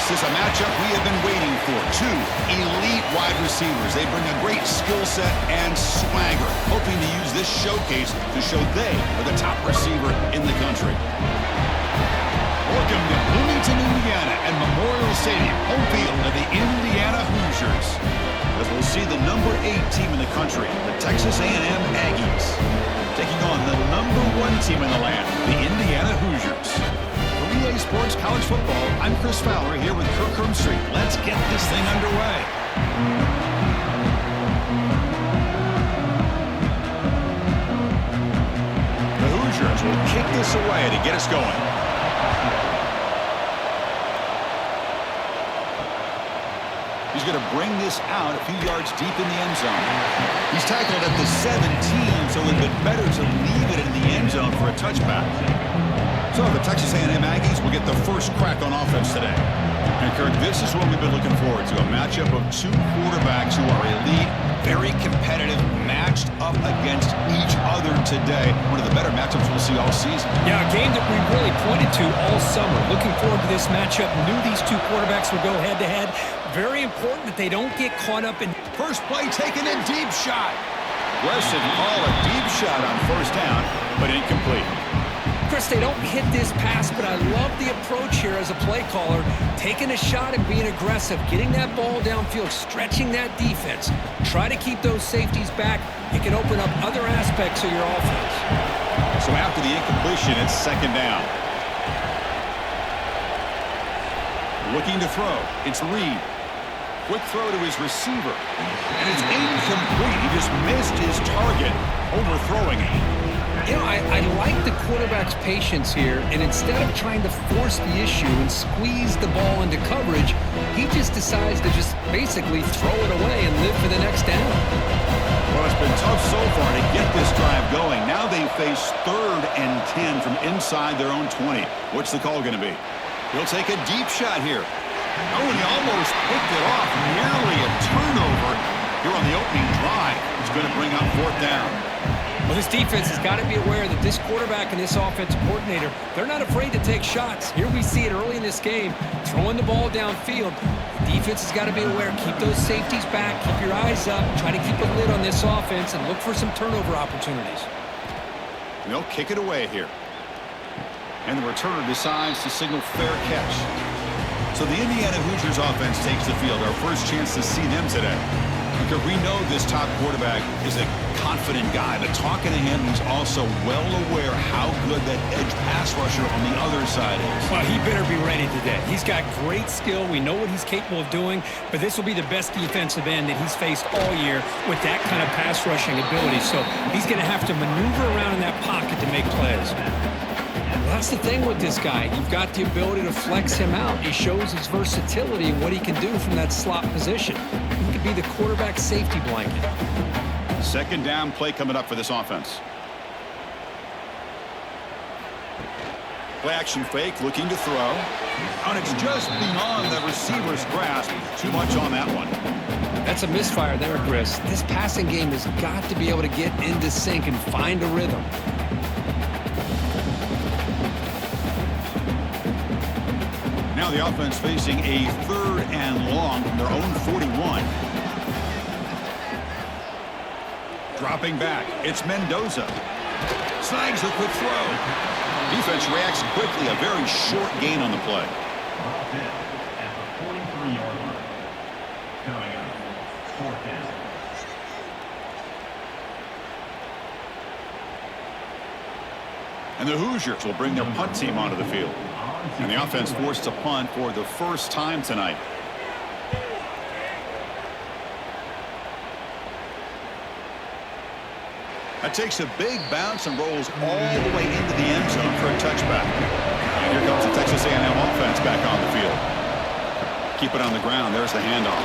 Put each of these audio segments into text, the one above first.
This is a matchup we have been waiting for. Two elite wide receivers. They bring a great skill set and swagger, hoping to use this showcase to show they are the top receiver in the country. Welcome to Bloomington, Indiana, and Memorial Stadium, home field of the Indiana Hoosiers. As we'll see the number 8 team in the country, the Texas A&M Aggies, taking on the number 1 team in the land, the Indiana Hoosiers. For Relay Sports College Football, I'm Chris Fowler here with Kirk Hermstreet. Let's get this thing underway. The Hoosiers will kick this away to get us going. He's going to bring this out a few yards deep in the end zone. He's tackled at the 17, so it would have been better to leave it in the end zone for a touchback. So the Texas A&M Aggies will get the first crack on offense today. And Kirk, this is what we've been looking forward to, a matchup of two quarterbacks who are elite, very competitive, matched up against each other today. One of the better matchups we'll see all season. Yeah, a game that we really pointed to all summer. Looking forward to this matchup. Knew these two quarterbacks would go head-to-head. Very important that they don't get caught up in... First play taken in, deep shot. Aggressive call, a deep shot on first down, but incomplete. Chris, they don't hit this pass, but I love the approach here as a play caller. Taking a shot and being aggressive, getting that ball downfield, stretching that defense. Try to keep those safeties back. It can open up other aspects of your offense. So after the incompletion, it's second down. Looking to throw. It's Reed. Quick throw to his receiver. And it's incomplete. He just missed his target, overthrowing it. You know, I like the quarterback's patience here, and instead of trying to force the issue and squeeze the ball into coverage, he just decides to just basically throw it away and live for the next down. Well, it's been tough so far to get this drive going. Now they face 3rd and 10 from inside their own 20. What's the call going to be? He'll take a deep shot here. Oh, and he almost picked it off. Nearly a turnover here on the opening drive. It's going to bring up 4th down. Well, this defense has got to be aware that this quarterback and this offensive coordinator, they're not afraid to take shots. Here we see it early in this game, throwing the ball downfield. The defense has got to be aware. Keep those safeties back. Keep your eyes up. Try to keep a lid on this offense and look for some turnover opportunities. And they'll kick it away here. And the returner decides to signal fair catch. So the Indiana Hoosiers offense takes the field. Our first chance to see them today. Because we know this top quarterback is a confident guy, but talking to him, he's also well aware how good that edge pass rusher on the other side is. Well, he better be ready today. He's got great skill. We know what he's capable of doing, but this will be the best defensive end that he's faced all year with that kind of pass rushing ability. So he's going to have to maneuver around in that pocket to make plays. That's the thing with this guy. You've got the ability to flex him out. He shows his versatility and what he can do from that slot position. He could be the quarterback safety blanket. Second down play coming up for this offense. Play action fake, looking to throw. And it's just beyond the receiver's grasp. Too much on that one. That's a misfire there, Chris. This passing game has got to be able to get into sync and find a rhythm. Now the offense facing a 3rd and long from their own 41. Dropping back, it's Mendoza. Snags the quick throw. Defense reacts quickly, a very short gain on the play. At the 43-yard line. Coming up, 4th down. And the Hoosiers will bring their punt team onto the field. And the offense forced to punt for the first time tonight. That takes a big bounce and rolls all the way into the end zone for a touchback. And here comes the Texas A&M offense back on the field. Keep it on the ground. There's the handoff.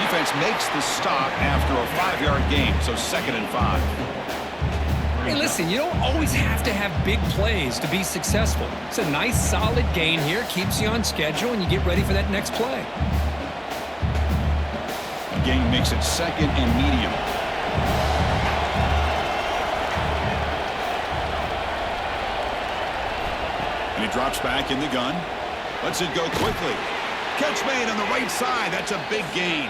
Defense makes the stop after a 5-yard gain, so 2nd and 5. Hey, listen, you don't always have to have big plays to be successful. It's a nice, solid gain here. Keeps you on schedule, and you get ready for that next play. The gain makes it 2nd and medium. And he drops back in the gun. Lets it go quickly. Catch made on the right side. That's a big gain.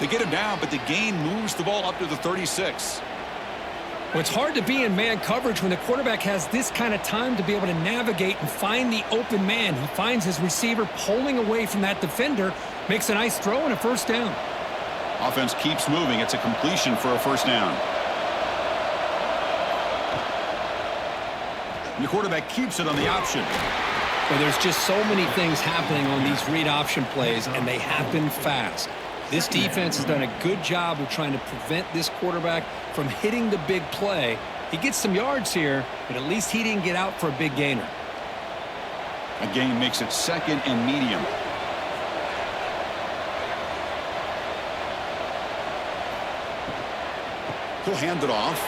They get him down, but the gain moves the ball up to the 36. Well, it's hard to be in man coverage when the quarterback has this kind of time to be able to navigate and find the open man. He finds his receiver pulling away from that defender, makes a nice throw and a first down. Offense keeps moving. It's a completion for a first down. And the quarterback keeps it on the option. Well, there's just so many things happening on these read option plays, and they happen fast. This defense has done a good job of trying to prevent this quarterback from hitting the big play. He gets some yards here, but at least he didn't get out for a big gainer. A gain makes it second and medium. He'll hand it off.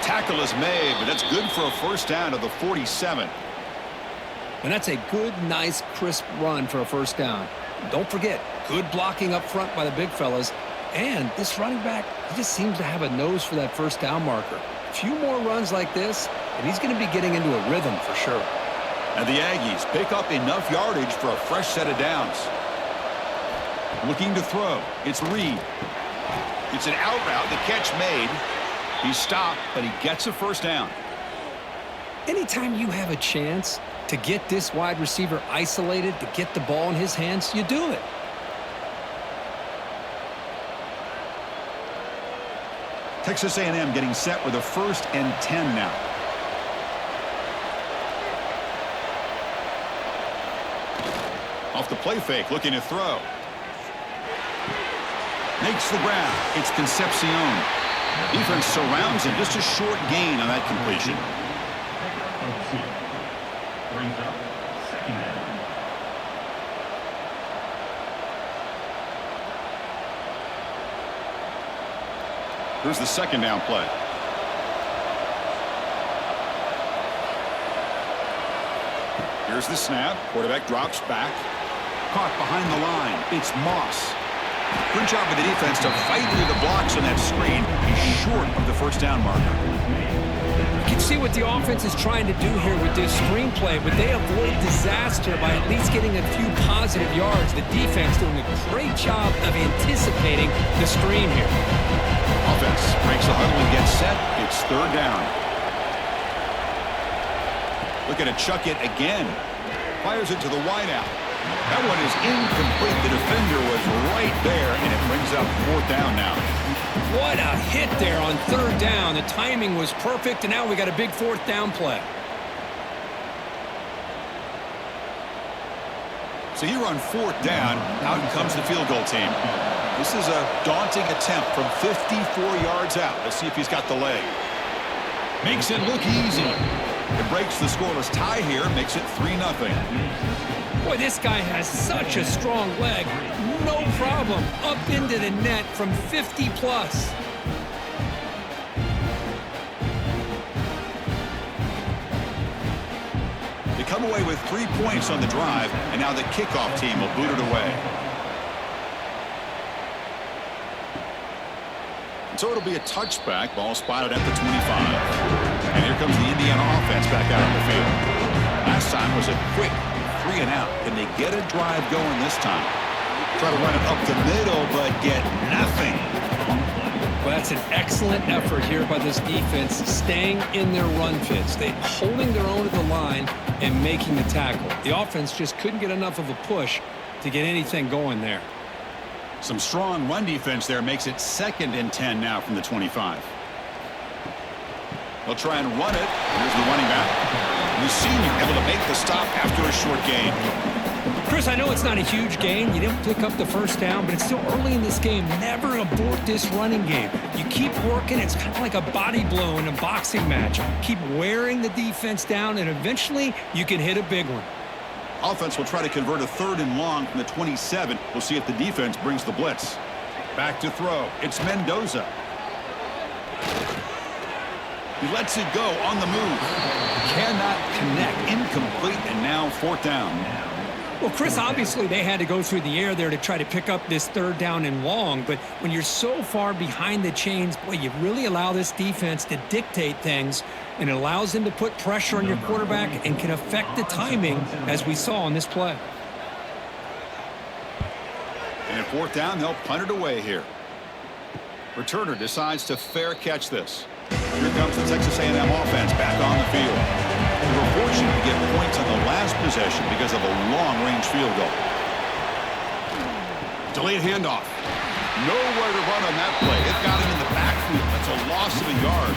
Tackle is made, but that's good for a first down to the 47. And that's a good, nice, crisp run for a first down. Don't forget, good blocking up front by the big fellas. And this running back, he just seems to have a nose for that first down marker. A few more runs like this, and he's going to be getting into a rhythm for sure. And the Aggies pick up enough yardage for a fresh set of downs. Looking to throw. It's Reed. It's an out route. The catch made. He stopped, but he gets a first down. Anytime you have a chance to get this wide receiver isolated, to get the ball in his hands, you do it. Texas A&M getting set with a 1st and 10 now. Off the play fake, looking to throw. Makes the grab. It's Concepcion. Defense surrounds him. Just a short gain on that completion. Brings up second down. Here's the second down play. Here's the snap. Quarterback drops back. Caught behind the line. It's Moss. Good job of the defense to fight through the blocks on that screen. He's short of the first down marker. You can see what the offense is trying to do here with this screenplay, but they avoid disaster by at least getting a few positive yards. The defense doing a great job of anticipating the screen here. Offense breaks a huddle and gets set. It's third down. Looking to chuck it again. Fires it to the wideout. That one is incomplete. The defender was right there, and it brings up fourth down now. What a hit there on third down. The timing was perfect, and now we got a big fourth down play. So here on fourth down, out comes the field goal team. This is a daunting attempt from 54 yards out. Let's see if he's got the leg. Makes it look easy. It breaks the scoreless tie here, makes it 3-0. Boy, this guy has such a strong leg. No problem. Up into the net from 50-plus. They come away with 3 points on the drive, and now the kickoff team will boot it away. So it'll be a touchback. Ball spotted at the 25. And here comes the Indiana offense back out on the field. Last time was a quick 3 and out. Can they get a drive going this time? Try to run it up the middle, but get nothing. Well, that's an excellent effort here by this defense, staying in their run fits. They holding their own at the line and making the tackle. The offense just couldn't get enough of a push to get anything going there. Some strong run defense there makes it 2nd and 10 now from the 25. They'll try and run it. Here's the running back. The senior able to make the stop after a short gain. Chris, I know it's not a huge gain. You didn't pick up the first down, but it's still early in this game. Never abort this running game. You keep working. It's kind of like a body blow in a boxing match. Keep wearing the defense down, and eventually you can hit a big one. Offense will try to convert a 3rd and long from the 27. We'll see if the defense brings the blitz. Back to throw. It's Mendoza. He lets it go on the move. Cannot connect. Incomplete, and now 4th down. Well, Chris, obviously they had to go through the air there to try to pick up this third down and long, but when you're so far behind the chains, boy, you really allow this defense to dictate things, and it allows them to put pressure on your quarterback and can affect the timing, as we saw on this play. And at fourth down, they'll punt it away here. Returner decides to fair catch this. Here comes the Texas A&M offense back on the field. They were fortunate to get points on the last possession because of a long-range field goal. Delayed handoff. Nowhere to run on that play. It got him in the backfield. That's a loss of a yard.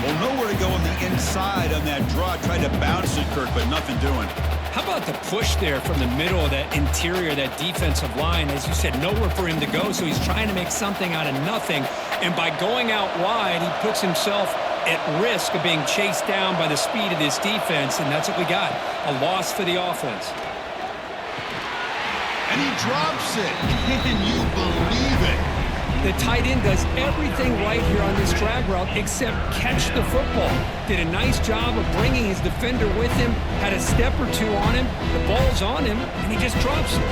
Well, nowhere to go on the inside on that draw. Tried to bounce it, Kurt, but nothing doing. How about the push there from the middle of that interior, that defensive line? As you said, nowhere for him to go, so he's trying to make something out of nothing. And by going out wide, he puts himself at risk of being chased down by the speed of this defense, and that's what we got, a loss for the offense. And he drops it. Can you believe it? The tight end does everything right here on this drag route except catch the football. Did a nice job of bringing his defender with him, had a step or two on him, the ball's on him, and he just drops it.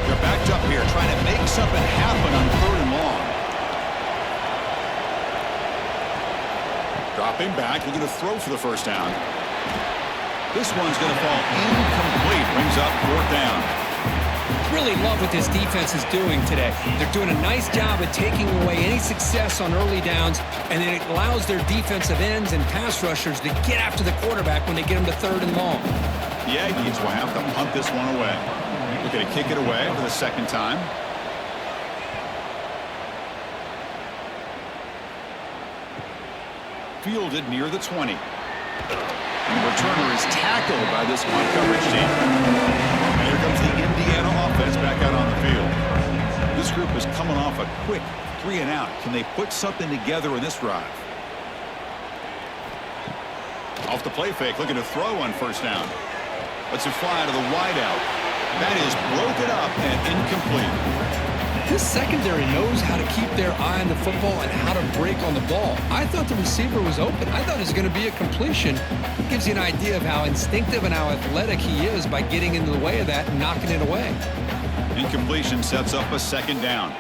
They're backed up here trying to make something happen on third and long. Dropping back, looking to throw for the first down. This one's going to fall incomplete, brings up fourth down. Really love what this defense is doing today. They're doing a nice job of taking away any success on early downs, and then it allows their defensive ends and pass rushers to get after the quarterback when they get them to third and long. The Aggies will have to punt this one away. They're going to kick it away for the second time. Fielded near the 20. And the returner is tackled by this punt coverage team. And here comes the Indiana offense back out on the field. This group is coming off a quick 3-and-out. Can they put something together in this drive? Off the play fake, looking to throw on first down. Lets it fly to the wideout. That is broken up and incomplete. This secondary knows how to keep their eye on the football and how to break on the ball. I thought the receiver was open. I thought it was going to be a completion. It gives you an idea of how instinctive and how athletic he is by getting into the way of that and knocking it away. Incompletion sets up a second down.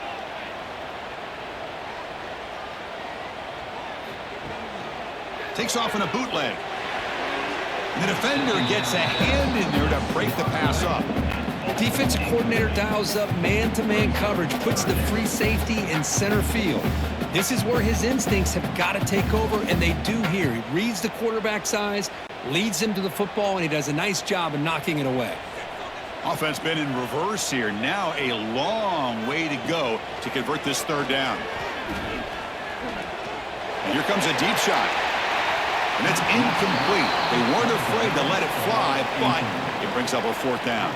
Takes off in a bootleg. And the defender gets a hand in there to break the pass up. Defensive coordinator dials up man-to-man coverage, puts the free safety in center field. This is where his instincts have got to take over, and they do here. He reads the quarterback's eyes, leads him to the football, and he does a nice job of knocking it away. Offense been in reverse here. Now a long way to go to convert this third down. And here comes a deep shot. And it's incomplete. They weren't afraid to let it fly, but it brings up a fourth down.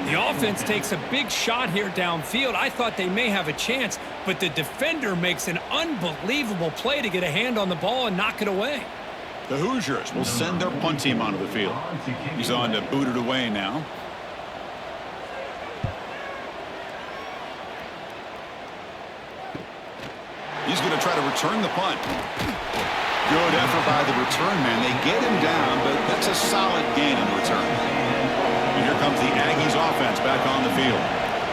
The offense takes a big shot here downfield. I thought they may have a chance, but the defender makes an unbelievable play to get a hand on the ball and knock it away. The Hoosiers will send their punt team onto the field. He's on to boot it away now. He's going to try to return the punt. Good effort by the return man. They get him down, but that's a solid gain in return. And here comes the Aggies offense back on the field.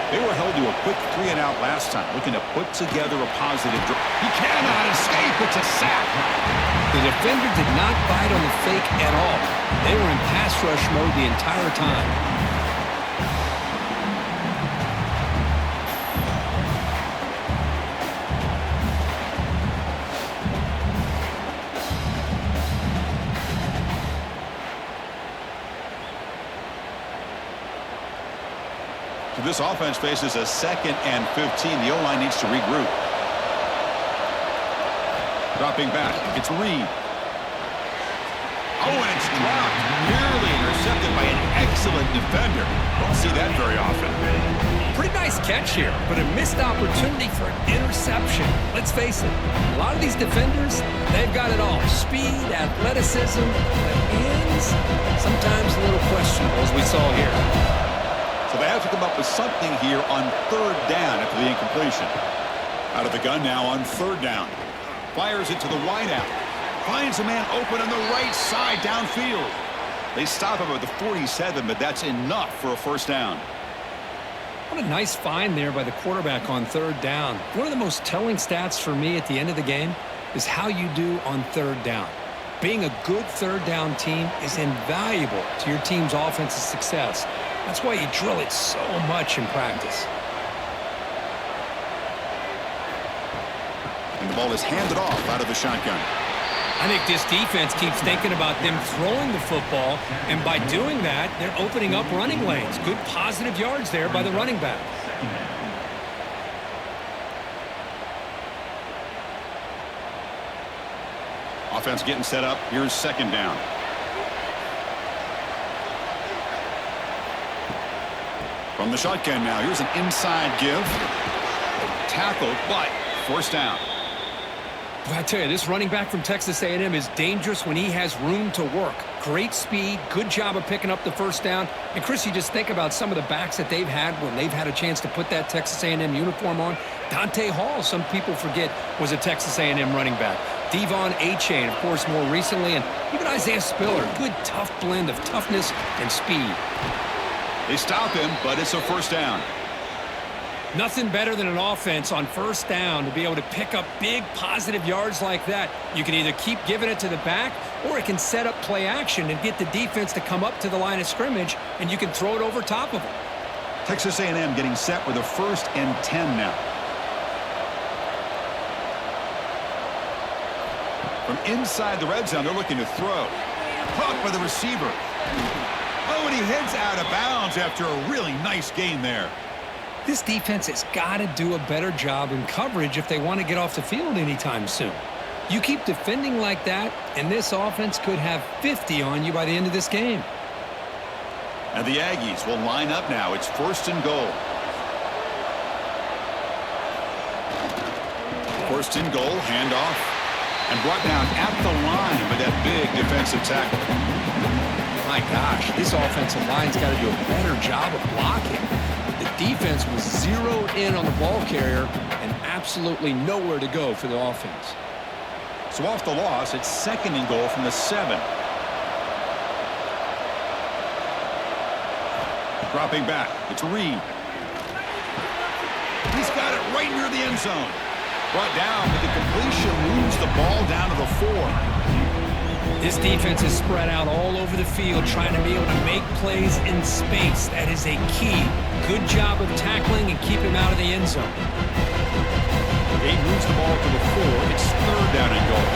They were held to a quick 3-and-out last time, looking to put together a positive drive. He cannot escape. It's a sack. The defender did not bite on the fake at all. They were in pass rush mode the entire time. This offense faces a 2nd and 15. The O-line needs to regroup. Dropping back. It's Reed. Oh, and it's dropped. Nearly intercepted by an excellent defender. Don't see that very often. Pretty nice catch here, but a missed opportunity for an interception. Let's face it, a lot of these defenders, they've got it all. Speed, athleticism, but hands, sometimes a little questionable, as we saw here. So they have to come up with something here on third down after the incompletion. Out of the gun now on third down. Fires it to the wideout. Finds a man open on the right side downfield. They stop him at the 47, but that's enough for a first down. What a nice find there by the quarterback on third down. One of the most telling stats for me at the end of the game is how you do on third down. Being a good third down team is invaluable to your team's offensive success. That's why you drill it so much in practice. And the ball is handed off out of the shotgun. I think this defense keeps thinking about them throwing the football, and by doing that, they're opening up running lanes. Good positive yards there by the running back. Offense getting set up. Here's second down. From the shotgun now. Here's an inside give. Tackled, but first down. Well, I tell you, this running back from Texas A&M is dangerous when he has room to work. Great speed, good job of picking up the first down. And, Chris, you just think about some of the backs that they've had when they've had a chance to put that Texas A&M uniform on. Dante Hall, some people forget, was a Texas A&M running back. Devon Achane, of course, more recently. And even Isaiah Spiller, good, tough blend of toughness and speed. They stop him, but it's a first down. Nothing better than an offense on first down to be able to pick up big positive yards like that. You can either keep giving it to the back, or it can set up play action and get the defense to come up to the line of scrimmage, and you can throw it over top of them. Texas A&M getting set with a 1st and 10 now. From inside the red zone, they're looking to throw. Caught by the receiver. Oh, and he heads out of bounds after a really nice gain there. This defense has got to do a better job in coverage if they want to get off the field anytime soon. You keep defending like that, and this offense could have 50 on you by the end of this game. And the Aggies will line up now. It's 1st and goal. 1st and goal, handoff. And brought down at the line with that big defensive tackle. My gosh, this offensive line's got to do a better job of blocking. The defense was zeroed in on the ball carrier and absolutely nowhere to go for the offense. So off the loss, it's 2nd and goal from the 7. Dropping back, it's Reed. He's got it right near the end zone. Brought down, but the completion moves the ball down to the 4. This defense is spread out all over the field, trying to be able to make plays in space. That is a key. Good job of tackling and keep him out of the end zone. He moves the ball to the 4. It's 3rd down and goal.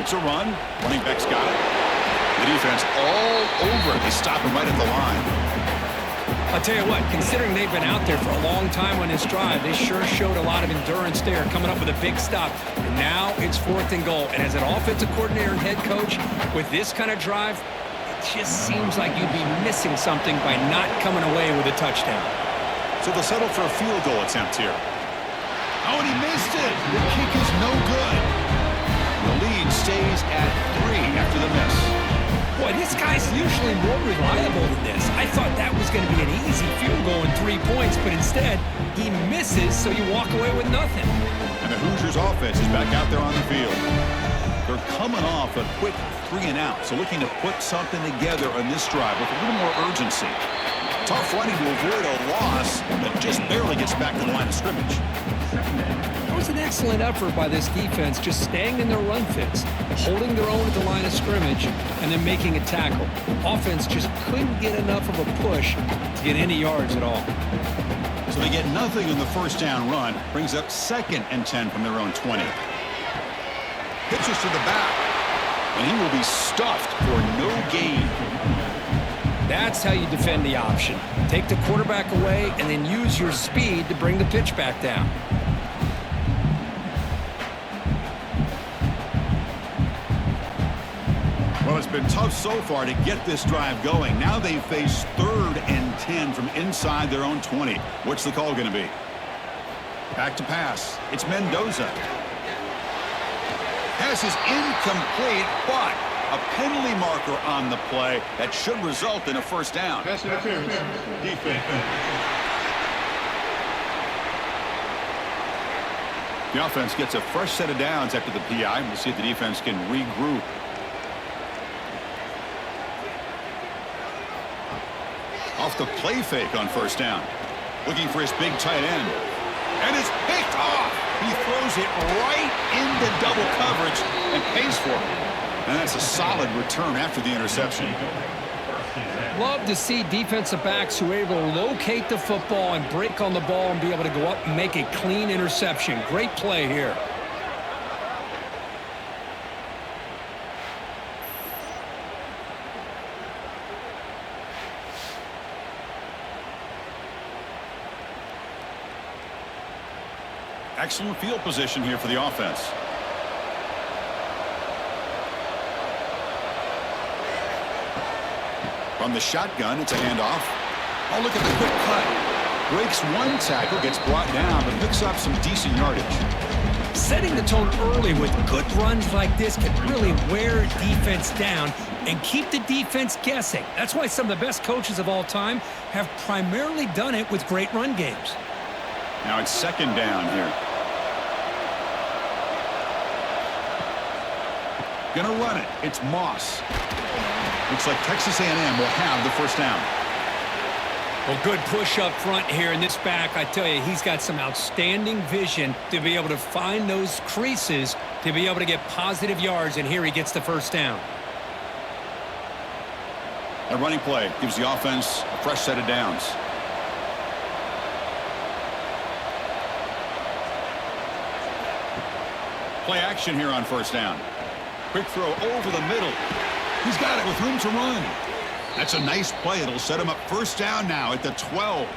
It's a run. Running back's got it. The defense all over it. They stop him right at the line. I'll tell you what, considering they've been out there for a long time on this drive, they sure showed a lot of endurance there, coming up with a big stop. And now it's 4th and goal. And as an offensive coordinator and head coach, with this kind of drive, it just seems like you'd be missing something by not coming away with a touchdown. So they'll settle for a field goal attempt here. Oh, and he missed it. The kick is no good. The lead stays at 3 after the miss. Boy, this guy's usually more reliable than this. I thought that was going to be an easy field goal and 3 points, but instead, he misses, so you walk away with nothing. And the Hoosiers offense is back out there on the field. They're coming off a quick 3 and out, so looking to put something together on this drive with a little more urgency. Tough running to avoid a loss, but just barely gets back to the line of scrimmage. That was an excellent effort by this defense, just staying in their run fits, holding their own at the line of scrimmage, and then making a tackle. Offense just couldn't get enough of a push to get any yards at all. So they get nothing in the first down run, brings up 2nd and 10 from their own 20. Pitches to the back, and he will be stuffed for no gain. That's how you defend the option. Take the quarterback away and then use your speed to bring the pitch back down. Well, it's been tough so far to get this drive going. Now they face 3rd and 10 from inside their own 20. What's the call going to be? Back to pass. It's Mendoza. Pass is incomplete, but a penalty marker on the play that should result in a first down. Pass interference. Defense. The offense gets a fresh set of downs after the PI. We'll see if the defense can regroup. Off the play fake on first down. Looking for his big tight end. And it's picked off. He throws it right into double coverage and pays for it. And that's a solid return after the interception. Love to see defensive backs who are able to locate the football and break on the ball and be able to go up and make a clean interception. Great play here. Excellent field position here for the offense. From the shotgun, it's a handoff. Oh, look at the quick cut. Breaks one tackle, gets brought down, but picks up some decent yardage. Setting the tone early with good runs like this can really wear defense down and keep the defense guessing. That's why some of the best coaches of all time have primarily done it with great run games. Now it's second down here. Gonna run it. It's Moss. Looks like Texas A&M will have the first down. Well, good push up front here in this back. I tell you, he's got some outstanding vision to be able to find those creases to be able to get positive yards, and here he gets the first down. A running play gives the offense a fresh set of downs. Play action here on first down. Quick throw over the middle. He's got it with room to run. That's a nice play. It'll set him up first down now at the 12.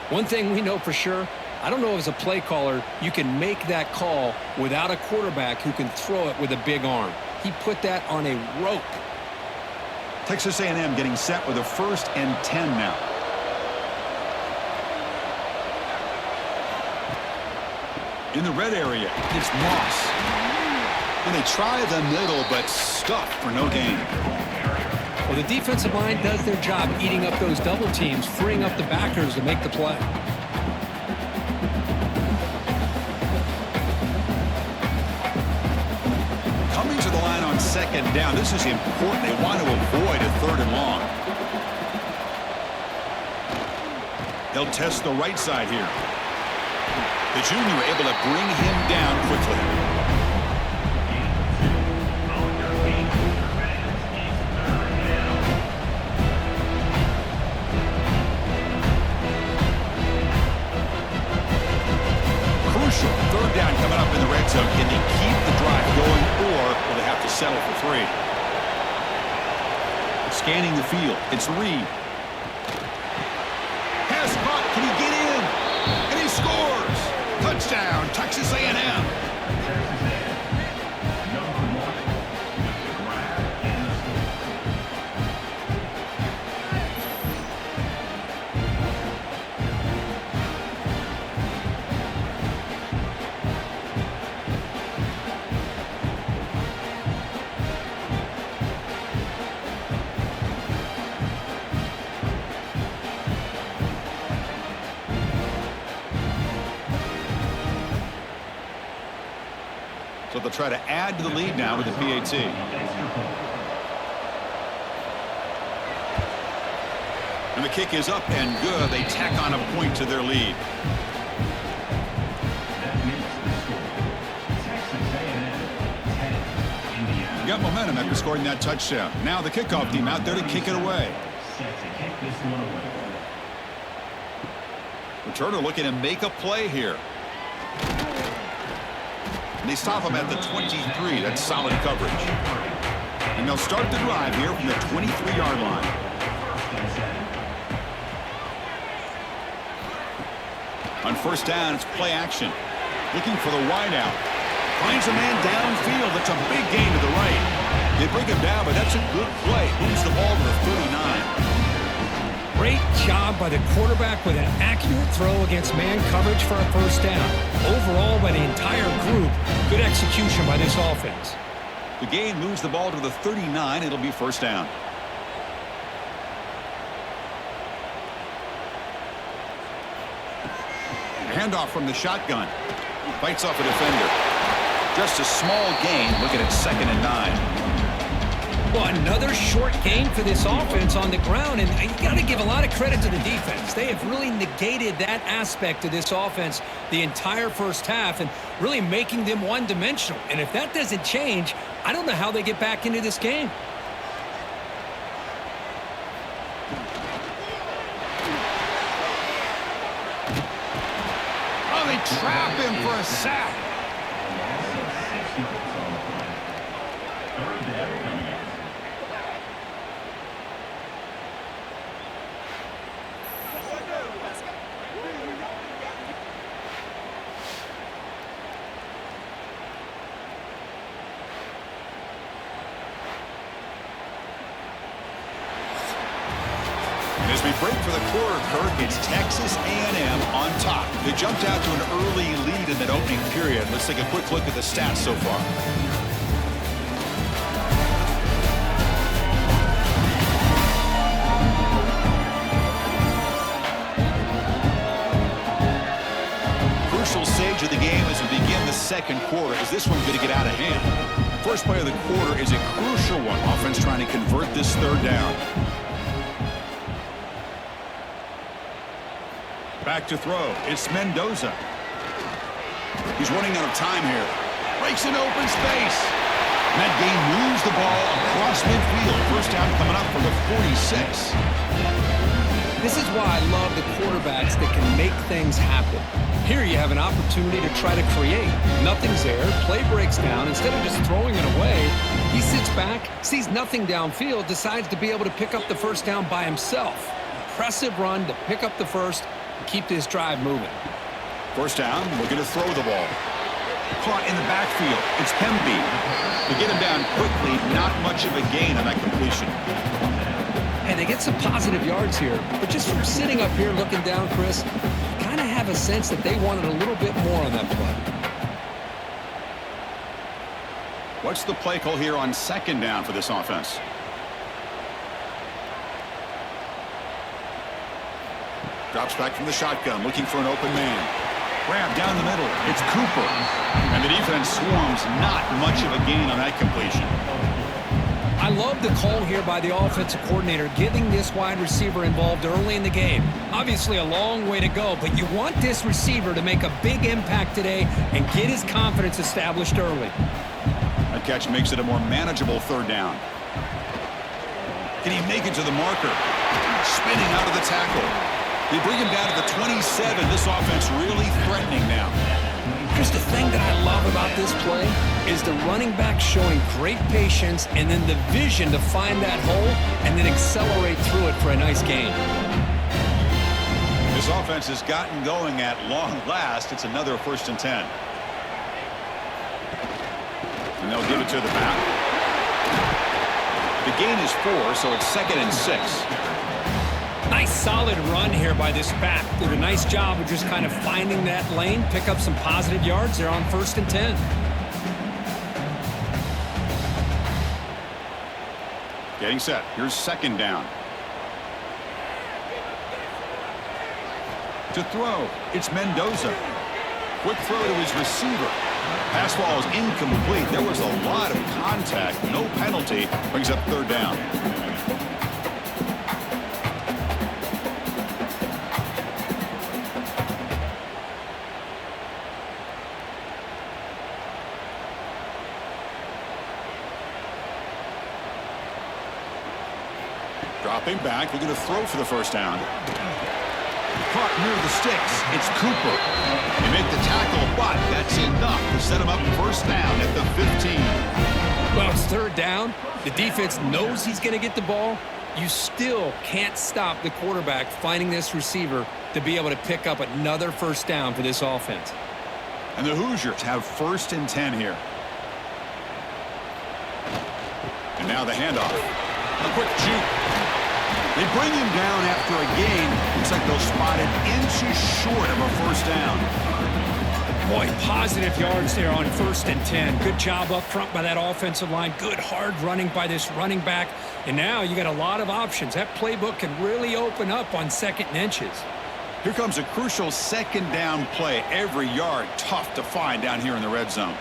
One thing we know for sure, I don't know as a play caller, you can make that call without a quarterback who can throw it with a big arm. He put that on a rope. Texas A&M getting set with a 1st and 10 now. In the red area, it's Moss. And they try the middle, but stuffed for no gain. Well, the defensive line does their job eating up those double teams, freeing up the backers to make the play. Coming to the line on second down. This is important. They want to avoid a 3rd and long. They'll test the right side here. The junior able to bring him down quickly. Crucial 3rd down coming up in the red zone. Can they keep the drive going, or will they have to settle for 3? Scanning the field. It's Reed. Pass caught. Can he get in? And he scores. Touchdown, Texas A&M. So they'll try to add to the lead now with the PAT. And the kick is up and good. They tack on a point to their lead. Got momentum after scoring that touchdown. Now the kickoff team out there to kick it away. Returner looking to make a play here. And they stop him at the 23. That's solid coverage. And they'll start the drive here from the 23-yard line. On first down, it's play action. Looking for the wideout. Finds a man downfield. That's a big gain to the right. They bring him down, but that's a good play. Moves the ball to the 39. Great job by the quarterback with an accurate throw against man coverage for a first down. Overall, by the entire group, good execution by this offense. The gain moves the ball to the 39. It'll be first down. Handoff from the shotgun. Fights off a defender. Just a small gain. Looking at 2nd and 9. Well, another short game for this offense on the ground, and you got to give a lot of credit to the defense. They have really negated that aspect of this offense the entire first half and really making them one-dimensional. And if that doesn't change, I don't know how they get back into this game. Oh, they trap him for a sack. As we break for the quarter, Kirk, it's Texas A&M on top. They jumped out to an early lead in that opening period. Let's take a quick look at the stats so far. Crucial stage of the game as we begin the second quarter. Is this one going to get out of hand? First play of the quarter is a crucial one. Offense trying to convert this 3rd down. Back to throw. It's Mendoza. He's running out of time here. Breaks an open space. That game moves the ball across midfield. First down coming up from the 46. This is why I love the quarterbacks that can make things happen. Here you have an opportunity to try to create. Nothing's there. Play breaks down. Instead of just throwing it away, he sits back, sees nothing downfield, decides to be able to pick up the first down by himself. Impressive run to pick up the first. Keep this drive moving. First down, looking to throw the ball. Caught in the backfield. It's Pemby. To get him down quickly, not much of a gain on that completion. And they get some positive yards here. But just from sitting up here looking down, Chris, kind of have a sense that they wanted a little bit more on that play. What's the play call here on 2nd down for this offense? Drops back from the shotgun, looking for an open man. Grab down the middle. It's Cooper. And the defense swarms. Not much of a gain on that completion. I love the call here by the offensive coordinator, getting this wide receiver involved early in the game. Obviously a long way to go, but you want this receiver to make a big impact today and get his confidence established early. That catch makes it a more manageable 3rd down. Can he make it to the marker? Spinning out of the tackle. They bring him down to the 27. This offense really threatening now. Just the thing that I love about this play is the running back showing great patience and then the vision to find that hole and then accelerate through it for a nice gain. This offense has gotten going at long last. It's another 1st and 10. And they'll give it to the back. The gain is 4, so it's 2nd and 6. Nice solid run here by this back. Did a nice job of just kind of finding that lane, pick up some positive yards. They're on 1st and 10. Getting set. Here's 2nd down. To throw, it's Mendoza. Quick throw to his receiver. Pass ball is incomplete. There was a lot of contact. No penalty. Brings up 3rd down. Dropping back, looking to throw for the 1st down. Caught near the sticks. It's Cooper. They make the tackle, but that's enough to set him up 1st down at the 15. Well, it's 3rd down. The defense knows he's going to get the ball. You still can't stop the quarterback finding this receiver to be able to pick up another 1st down for this offense. And the Hoosiers have 1st and 10 here. And now the handoff. A quick juke. They bring him down after a gain. Looks like they'll spot it inches short of a 1st down. Boy, positive yards there on 1st and 10. Good job up front by that offensive line. Good hard running by this running back. And now you got a lot of options. That playbook can really open up on 2nd and inches. Here comes a crucial second down play. Every yard tough to find down here in the red zone.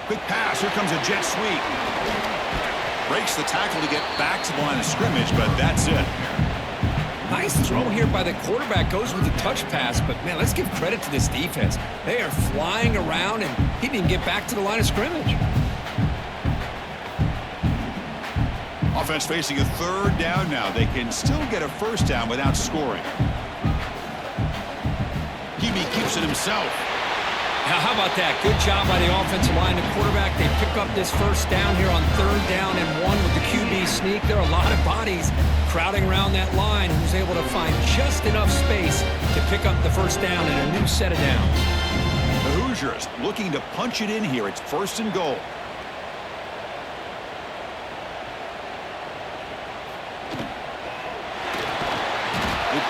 Quick pass. Here comes a jet sweep. Breaks the tackle to get back to the line of scrimmage, but that's it. Nice throw here by the quarterback. Goes with the touch pass, but, man, let's give credit to this defense. They are flying around, and he didn't get back to the line of scrimmage. Offense facing a third down now. They can still get a first down without scoring. Hebe keeps it himself. Now, how about that? Good job by the offensive line. The quarterback, they pick up this first down here on third down and 1 with the QB sneak. There are a lot of bodies crowding around that line. Who's able to find just enough space to pick up the first down and a new set of downs. The Hoosiers looking to punch it in here. It's 1st and goal.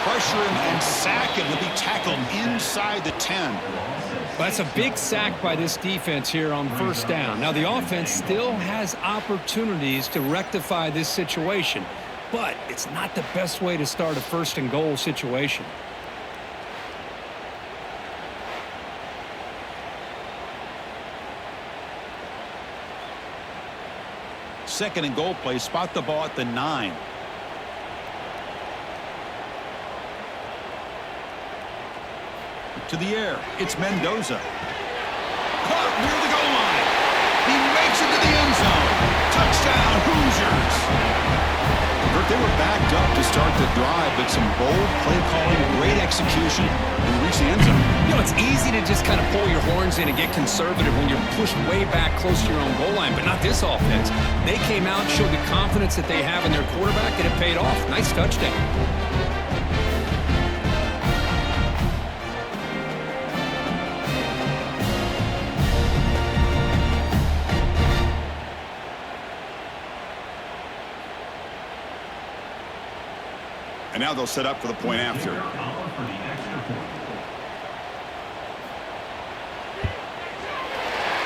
Pressure him and sack him. He'll be tackled inside the 10. Well, that's a big sack by this defense here on first down. Now, the offense still has opportunities to rectify this situation, but it's not the best way to start a 1st and goal situation. Second and goal play. Spot the ball at the 9. To the air, it's Mendoza. Caught near the goal line. He makes it to the end zone. Touchdown, Hoosiers. They were backed up to start the drive, but some bold play calling, great execution, and reach the end zone. You know, it's easy to just kind of pull your horns in and get conservative when you're pushed way back close to your own goal line, but not this offense. They came out and showed the confidence that they have in their quarterback, and it paid off. Nice touchdown. And now they'll set up for the point after. The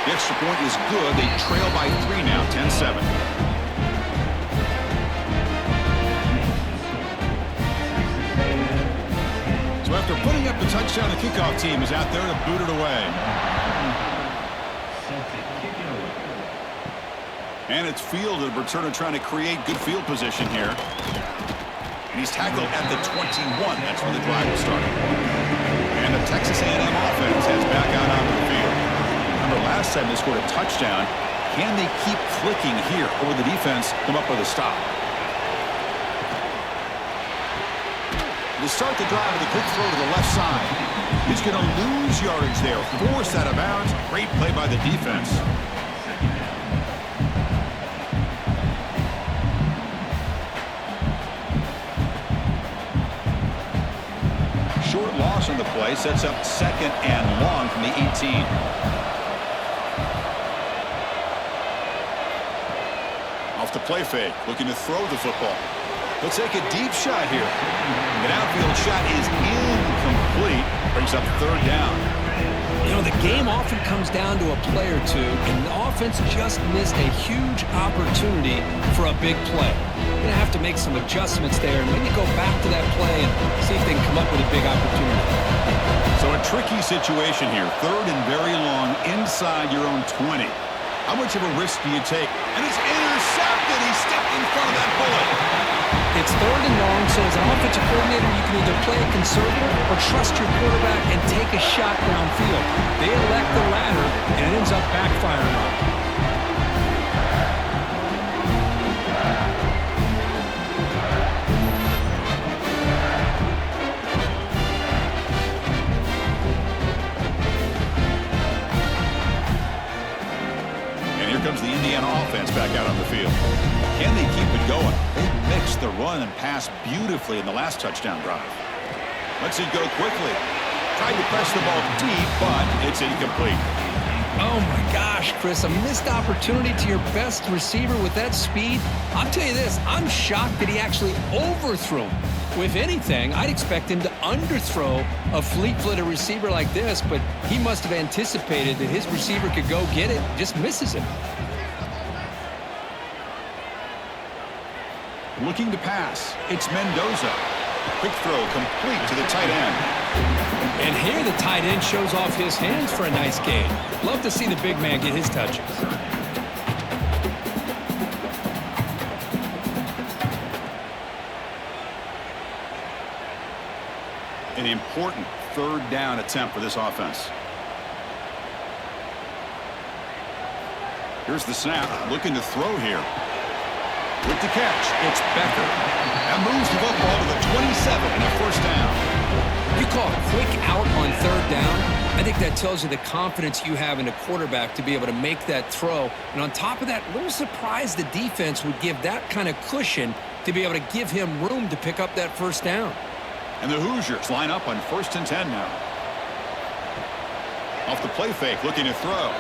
extra point is good. They trail by 3 now, 10-7. So after putting up the touchdown, the kickoff team is out there to boot it away. And it's fielded. Returner trying to create good field position here. And he's tackled at the 21. That's where the drive will start. And the Texas A&M offense heads back out onto the field. Remember, last time they scored a touchdown. Can they keep clicking here, or will the defense come up with a stop? To start the drive with a quick throw to the left side. He's going to lose yardage there. Forced out of bounds. Great play by the defense. Short loss on the play sets up 2nd and long from the 18. Off the play fake, looking to throw the football. He'll take a deep shot here. An outfield shot is incomplete. Brings up 3rd down. You know, the game often comes down to a play or two, and the offense just missed a huge opportunity for a big play. They're going to have to make some adjustments there and maybe go back to that play and see if they can come up with a big opportunity. So a tricky situation here. 3rd and very long inside your own 20. How much of a risk do you take? And it's intercepted. He stepped in front of that bullet. It's 3rd and long, so as an offensive coordinator, you can either play it conservative or trust your quarterback and take a shot downfield. They elect the latter, and it ends up backfiring on them. And here comes the Indiana offense back out on the field. Can they keep it going? They mixed the run and pass beautifully in the last touchdown drive. Let's it go quickly. Tried to press the ball deep, but it's incomplete. Oh, my gosh, Chris, a missed opportunity to your best receiver with that speed. I'll tell you this, I'm shocked that he actually overthrew him. With anything, I'd expect him to underthrow a fleet-footed receiver like this, but he must have anticipated that his receiver could go get it, just misses it. Looking to pass. It's Mendoza. Quick throw complete to the tight end. And here the tight end shows off his hands for a nice gain. Love to see the big man get his touches. An important third down attempt for this offense. Here's the snap. Looking to throw here. With the catch, it's Becker. That moves the football to the 27 and a first down. You call a quick out on third down. I think that tells you the confidence you have in a quarterback to be able to make that throw. And on top of that, a little surprised the defense would give that kind of cushion to be able to give him room to pick up that first down. And the Hoosiers line up on 1st and 10 now. Off the play fake, looking to throw.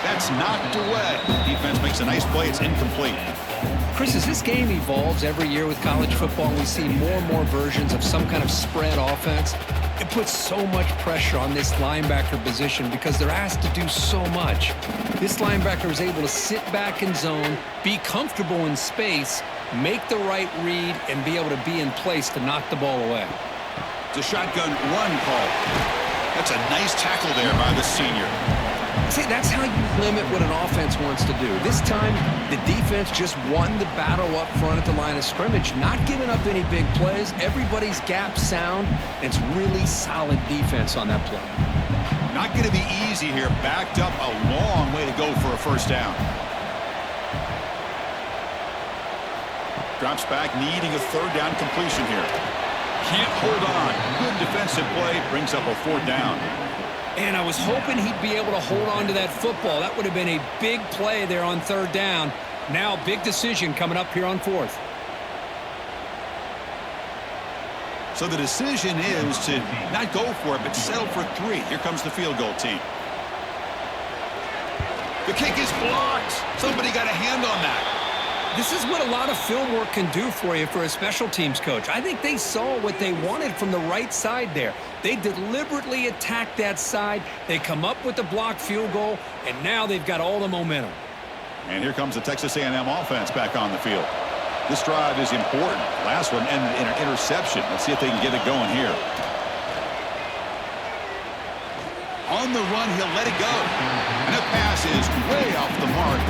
That's knocked away. Defense makes a nice play. It's incomplete. Chris, as this game evolves every year with college football, we see more and more versions of some kind of spread offense. It puts so much pressure on this linebacker position because they're asked to do so much. This linebacker is able to sit back in zone, be comfortable in space, make the right read, and be able to be in place to knock the ball away. It's a shotgun run call. That's a nice tackle there by the senior. See, that's how you limit what an offense wants to do. This time, the defense just won the battle up front at the line of scrimmage, not giving up any big plays. Everybody's gap sound. It's really solid defense on that play. Not going to be easy here. Backed up a long way to go for a first down. Drops back, needing a third down completion here. Can't hold on. Good defensive play. Brings up a fourth down. And I was hoping he'd be able to hold on to that football. That would have been a big play there on third down. Now, big decision coming up here on fourth. So the decision is to not go for it, but settle for 3. Here comes the field goal team. The kick is blocked. Somebody got a hand on that. This is what a lot of film work can do for you for a special teams coach. I think they saw what they wanted from the right side there. They deliberately attacked that side. They come up with the blocked field goal, and now they've got all the momentum. And here comes the Texas A&M offense back on the field. This drive is important. Last one ended in an interception. Let's see if they can get it going here. On the run, he'll let it go. And the pass is way off the mark.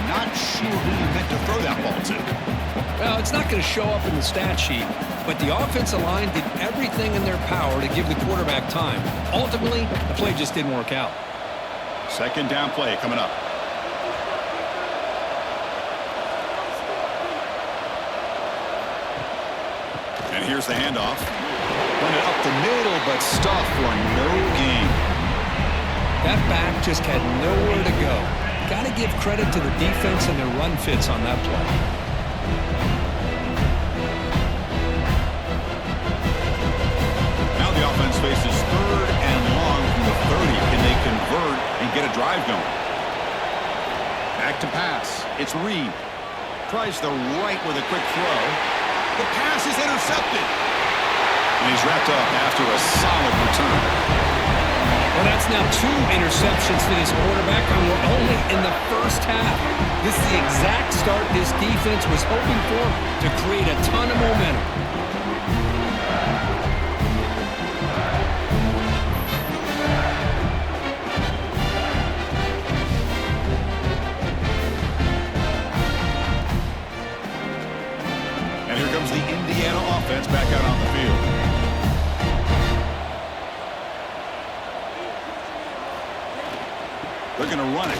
Not sure who he meant to throw that ball to. Well, it's not going to show up in the stat sheet, but the offensive line did everything in their power to give the quarterback time. Ultimately, the play just didn't work out. Second down play coming up. And here's the handoff. Run it up the middle, but stuffed for no gain. That back just had nowhere to go. Got to give credit to the defense and their run fits on that play. Now the offense faces third and long from the 30. Can they convert and get a drive going? Back to pass. It's Reed. Tries the right with a quick throw. The pass is intercepted. And he's wrapped up after a solid return. Well, that's now 2 interceptions for this quarterback, and we're only in the first half. This is the exact start this defense was hoping for to create a ton of momentum. And here comes the Indiana offense back out on the field. They're going to run it.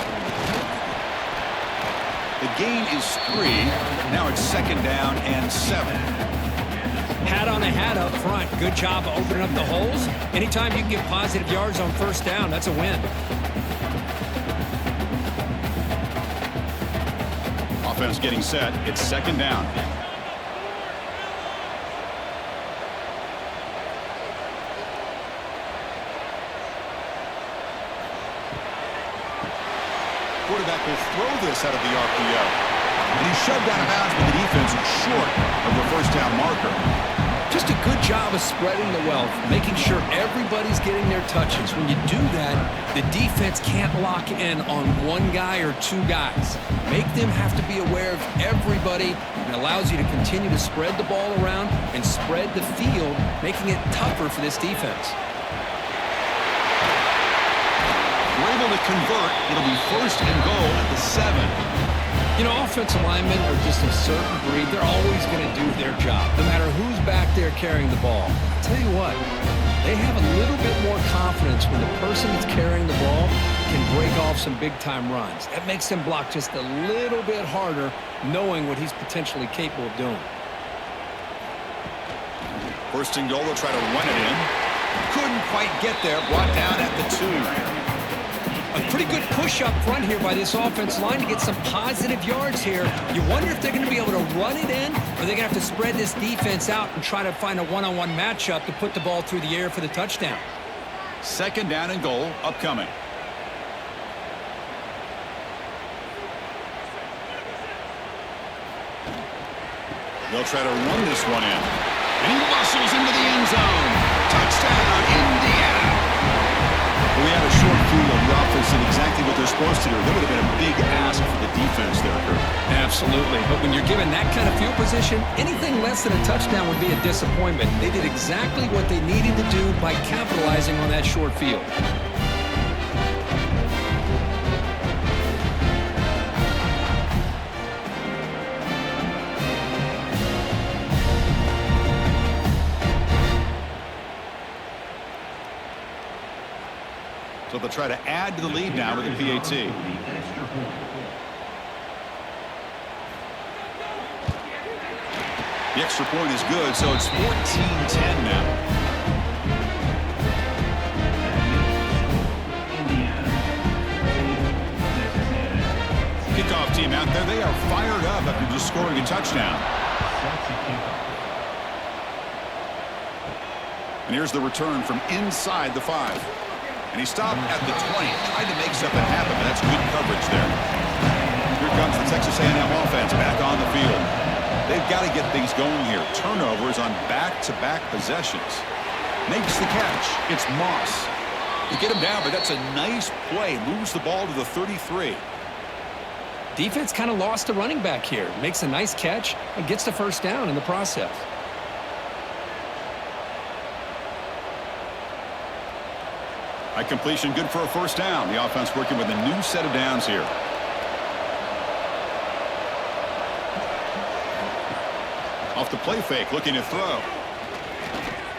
The gain is 3. Now it's second down and 7. Hat on a hat up front. Good job of opening up the holes. Anytime you can get positive yards on first down, that's a win. Offense getting set. It's second down. Quarterback will throw this out of the RPO. And he's shoved out of bounds with the defense short of the first down marker. Just a good job of spreading the wealth, making sure everybody's getting their touches. When you do that, the defense can't lock in on one guy or two guys. Make them have to be aware of everybody, and allows you to continue to spread the ball around and spread the field, making it tougher for this defense. We're able to convert. It'll be 1st and goal at the 7. You know, offensive linemen are just a certain breed. They're always going to do their job, no matter who's back there carrying the ball. I'll tell you what, they have a little bit more confidence when the person that's carrying the ball can break off some big-time runs. That makes them block just a little bit harder, knowing what he's potentially capable of doing. 1st and goal, they'll try to run it in. Couldn't quite get there. Brought down at the 2. A pretty good push up front here by this offensive line to get some positive yards here. You wonder if they're going to be able to run it in, or they're going to have to spread this defense out and try to find a one-on-one matchup to put the ball through the air for the touchdown. 2nd down and goal upcoming. They'll try to run this one in. And he muscles into the end zone. Touchdown, Indiana. We had a short field. The offense did exactly what they're supposed to do. That would have been a big ask for the defense there, Kurt. Absolutely. But when you're given that kind of field position, anything less than a touchdown would be a disappointment. They did exactly what they needed to do by capitalizing on that short field. So they'll try to add to the lead now with the PAT. The extra point is good, so it's 14-10 now. Kickoff team out there. They are fired up after just scoring a touchdown. And here's the return from inside the 5. And he stopped at the 20, tried to make something happen, but that's good coverage there. Here comes the Texas A&M offense back on the field. They've got to get things going here. Turnovers on back-to-back possessions. Makes the catch. It's Moss. They get him down, but that's a nice play. Moves the ball to the 33. Defense kind of lost the running back here. Makes a nice catch and gets the 1st down in the process. High completion, good for a 1st down. The offense working with a new set of downs here. Off the play fake, looking to throw.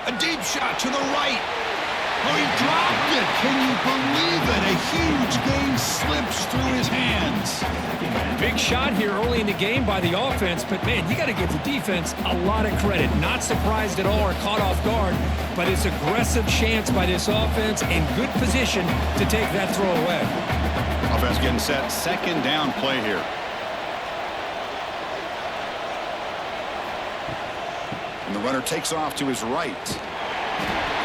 A deep shot to the right. Oh, he dropped it. Can you believe it? A huge gain slips through his hands. Big shot here early in the game by the offense, but man, you got to give the defense a lot of credit. Not surprised at all or caught off guard, but it's aggressive chance by this offense in good position to take that throw away. Offense getting set. 2nd down play here. And the runner takes off to his right.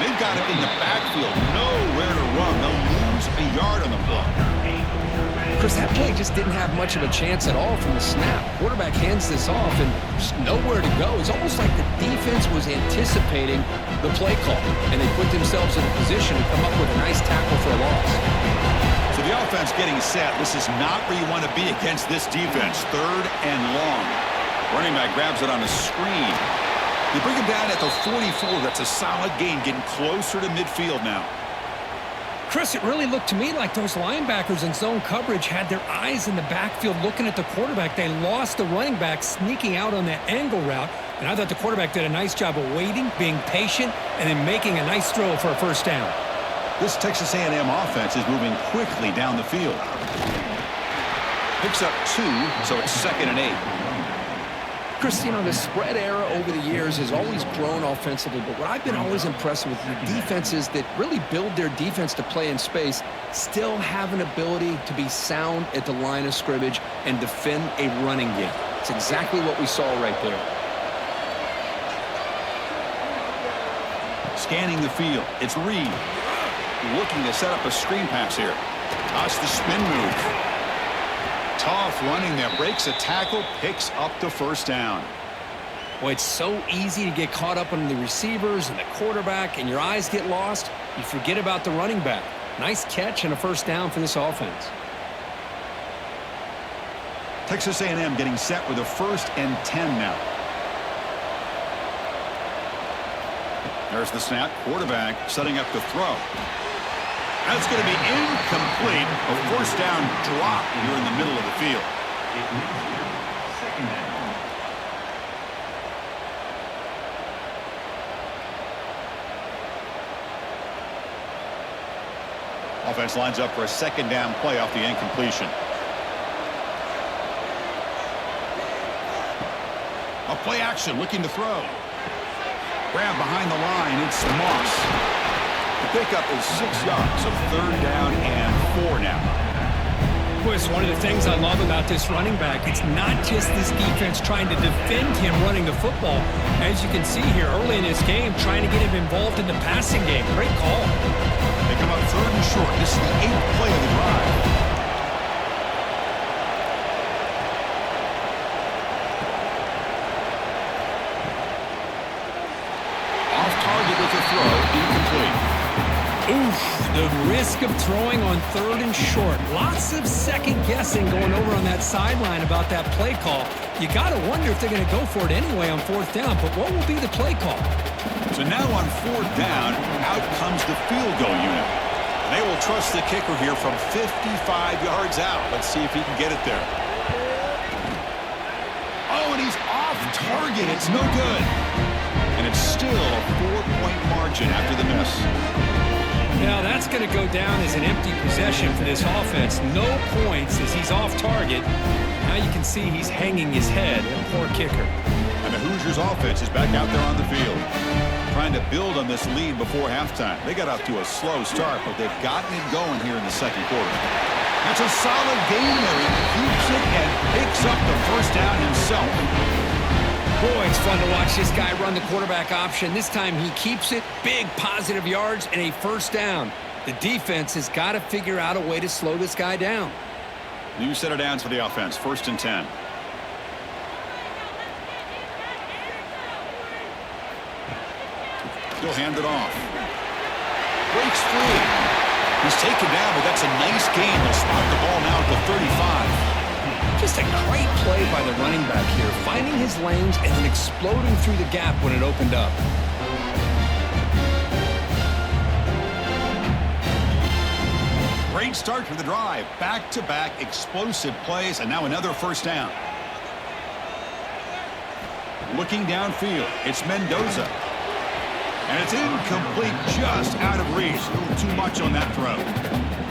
They've got him in the backfield. Nowhere to run. They'll lose a yard on the play. Chris, that play just didn't have much of a chance at all from the snap. Quarterback hands this off and just nowhere to go. It's almost like the defense was anticipating the play call, and they put themselves in a position to come up with a nice tackle for a loss. So the offense getting set. This is not where you want to be against this defense. 3rd and long. Running back grabs it on a screen. They bring him down at the 44. That's a solid gain, getting closer to midfield now. Chris, it really looked to me like those linebackers in zone coverage had their eyes in the backfield looking at the quarterback. They lost the running back sneaking out on that angle route, and I thought the quarterback did a nice job of waiting, being patient, and then making a nice throw for a 1st down. This Texas A&M offense is moving quickly down the field. Picks up 2, so it's 2nd and 8. Chris, you know, the spread era over the years has always grown offensively, but what I've been always impressed with the defenses that really build their defense to play in space still have an ability to be sound at the line of scrimmage and defend a running game. It's exactly what we saw right there. Scanning the field. It's Reed. Looking to set up a screen pass here. That's the spin move. Tough running there. Breaks a tackle. Picks up the 1st down. Well, it's so easy to get caught up on the receivers and the quarterback, and your eyes get lost. You forget about the running back. Nice catch and a first down for this offense. Texas A&M getting set with a 1st and 10 now. There's the snap. Quarterback setting up the throw. That's going to be incomplete. A 1st down drop here in the middle of the field. Second down. Offense lines up for a 2nd down play off the incompletion. A play action looking to throw. Grab behind the line. It's Moss. The pickup is 6 yards, so 3rd down and 4 now. Chris, one of the things I love about this running back, it's not just this defense trying to defend him running the football. As you can see here early in this game, trying to get him involved in the passing game. Great call. They come up 3rd and short. This is the 8th play of the drive. Off target with the throw, incomplete. Oof, the risk of throwing on 3rd and short. Lots of second guessing going over on that sideline about that play call. You got to wonder if they're going to go for it anyway on 4th down, but what will be the play call? So now on 4th down, out comes the field goal unit. They will trust the kicker here from 55 yards out. Let's see if he can get it there. Oh, and he's off target. It's no good. And it's still a 4-point margin after the miss. Now that's going to go down as an empty possession for this offense. No points as he's off target. Now you can see he's hanging his head. Poor kicker. And the Hoosiers offense is back out there on the field, trying to build on this lead before halftime. They got off to a slow start, but they've gotten it going here in the 2nd quarter. That's a solid game there. He keeps it and picks up the 1st down himself. Boy, it's fun to watch this guy run the quarterback option. This time he keeps it. Big positive yards and a 1st down. The defense has got to figure out a way to slow this guy down. New set of downs for the offense. 1st and 10. He'll hand it off. Breaks free. He's taken down, but that's a nice gain. They'll spot the ball now at the 35. Just a great play by the running back here, finding his lanes and then exploding through the gap when it opened up. Great start to the drive. Back-to-back explosive plays, and now another 1st down. Looking downfield, it's Mendoza. And it's incomplete, just out of reach. A little too much on that throw.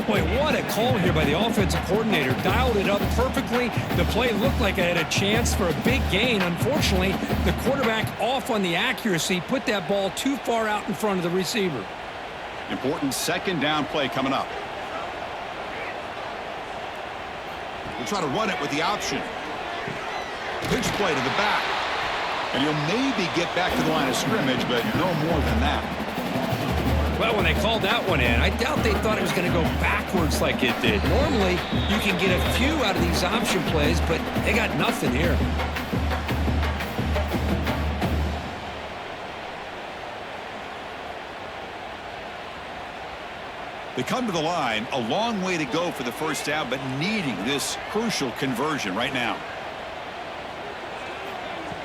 Boy, what a call here by the offensive coordinator. Dialed it up perfectly. The play looked like it had a chance for a big gain. Unfortunately, the quarterback off on the accuracy, put that ball too far out in front of the receiver. Important 2nd down play coming up. We'll try to run it with the option. Pitch play to the back. And he'll maybe get back to the line of scrimmage, but no more than that. Well, when they called that one in, I doubt they thought it was going to go backwards like it did. Normally, you can get a few out of these option plays, but they got nothing here. They come to the line, a long way to go for the 1st down, but needing this crucial conversion right now.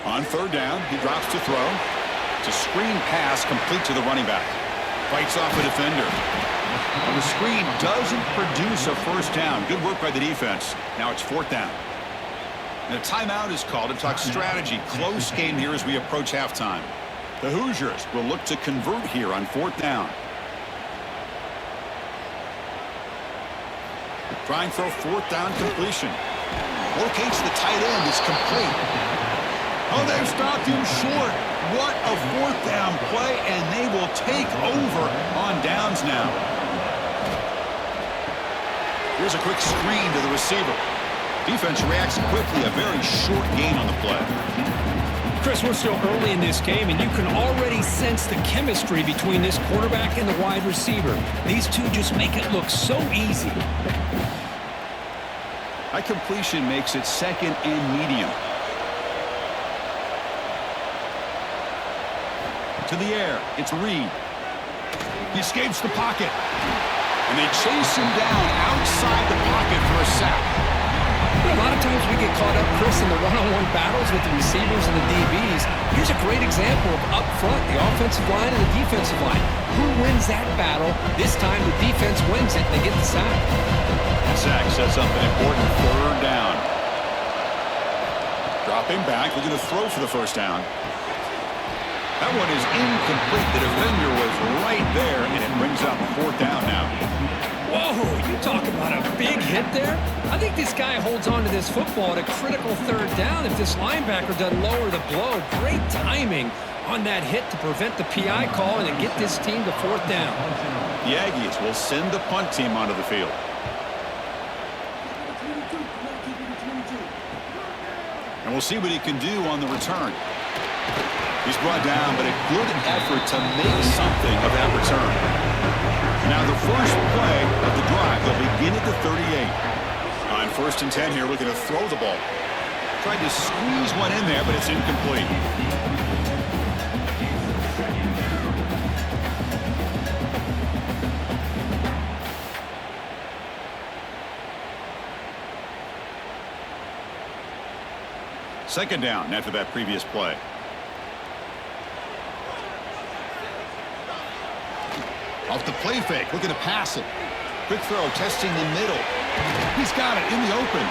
On 3rd down, he drops to throw. It's a screen pass complete to the running back. Fights off a defender. And the screen doesn't produce a 1st down. Good work by the defense. Now it's 4th down. And a timeout is called to talk strategy. Close game here as we approach halftime. The Hoosiers will look to convert here on 4th down. Trying for a 4th down completion. Locates the tight end. It's complete. Oh, they've stopped him short. What a 4th down play, and they will take over on downs now. Here's a quick screen to the receiver. Defense reacts quickly. A very short gain on the play. Chris, we're still early in this game, and you can already sense the chemistry between this quarterback and the wide receiver. These two just make it look so easy. That completion makes it 2nd and medium. To the air. It's Reed. He escapes the pocket. And they chase him down outside the pocket for a sack. A lot of times we get caught up, Chris, in the one-on-one battles with the receivers and the DBs. Here's a great example of up front, the offensive line and the defensive line. Who wins that battle? This time the defense wins it. They get the sack. That sack sets up an important third down. Dropping back, looking to throw for the first down. That one is incomplete. The defender was right there, and it brings up fourth down now. Whoa, you talk about a big hit there? I think this guy holds on to this football at a critical third down if this linebacker doesn't lower the blow. Great timing on that hit to prevent the PI call and to get this team to fourth down. The Aggies will send the punt team onto the field. And we'll see what he can do on the return. He's brought down, but a good effort to make something of that return. Now the first play of the drive, they'll begin at the 38. On 1st and 10 here, looking to throw the ball. Tried to squeeze one in there, but it's incomplete. Second down after that previous play. Off the play fake, looking to pass it. Quick throw, testing the middle. He's got it in the open.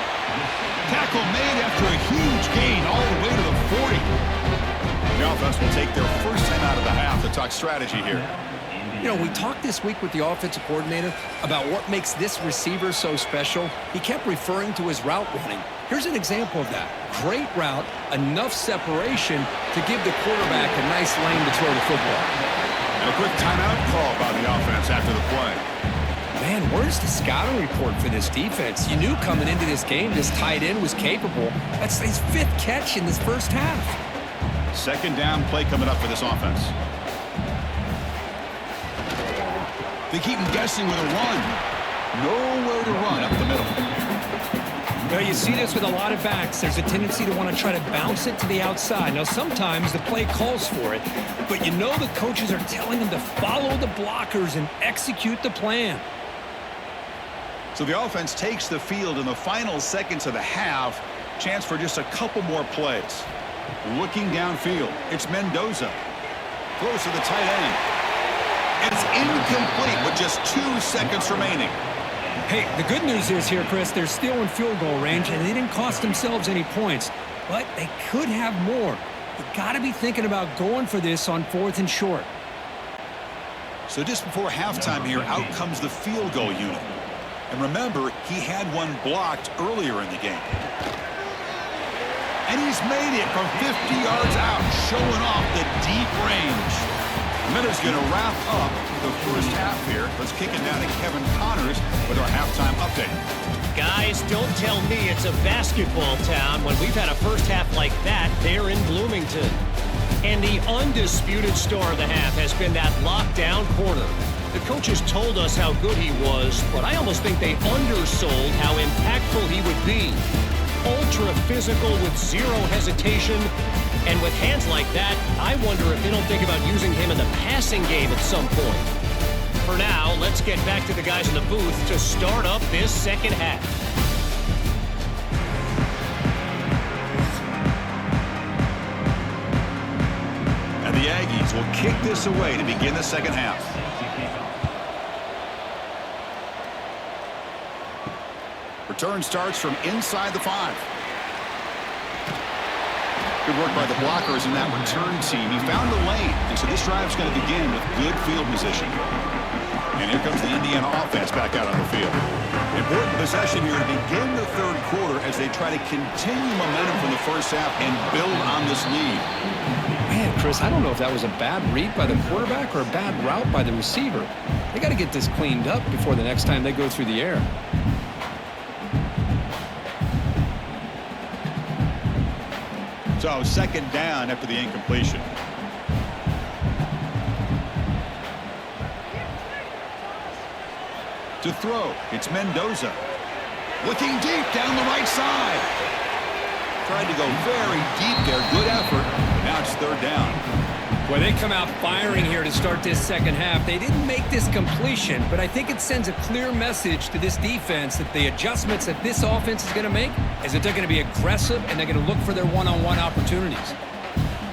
Tackle made after a huge gain all the way to the 40. The offense will take their first time out of the half to talk strategy here. You know, we talked this week with the offensive coordinator about what makes this receiver so special. He kept referring to his route running. Here's an example of that. Great route, enough separation to give the quarterback a nice lane to throw the football. And a quick timeout call by the offense after the play. Man, where's the scouting report for this defense? You knew coming into this game this tight end was capable. That's his 5th catch in this first half. Second down play coming up for this offense. They keep him guessing with a run. Nowhere to run up the middle. Well, you see this with a lot of backs. There's a tendency to want to try to bounce it to the outside. Now, sometimes the play calls for it, but you know the coaches are telling them to follow the blockers and execute the plan. So the offense takes the field in the final seconds of the half. Chance for just a couple more plays. Looking downfield, it's Mendoza. Throws to the tight end. It's incomplete with just 2 seconds remaining. Hey, the good news is here, Chris, they're still in field goal range, and they didn't cost themselves any points. But they could have more. You got to be thinking about going for this on 4th and short. So just before halftime here, out comes the field goal unit. And remember, he had one blocked earlier in the game. And he's made it from 50 yards out, showing off the deep range. Miller's going to wrap up the first half here. Let's kick it down to Kevin Connors with our halftime update. Guys, don't tell me it's a basketball town when we've had a first half like that there in Bloomington. And the undisputed star of the half has been that lockdown corner. The coaches told us how good he was, but I almost think they undersold how impactful he would be. Ultra physical with zero hesitation. And with hands like that, I wonder if they don't think about using him in the passing game at some point. For now, let's get back to the guys in the booth to start up this second half. And the Aggies will kick this away to begin the second half. Return starts from inside the 5. Good work by the blockers in that return team. He found a lane, and so this drive is going to begin with good field position. And here comes the Indiana offense back out on the field. Important possession here to begin the third quarter as they try to continue momentum from the first half and build on this lead. Man, Chris, I don't know if that was a bad read by the quarterback or a bad route by the receiver. They got to get this cleaned up before the next time they go through the air. So second down after the incompletion. To throw, it's Mendoza. Looking deep down the right side. Tried to go very deep there. Good effort. But now it's third down. Well, they come out firing here to start this second half. They didn't make this completion, but I think it sends a clear message to this defense that the adjustments that this offense is going to make is that they're going to be aggressive and they're going to look for their one-on-one opportunities.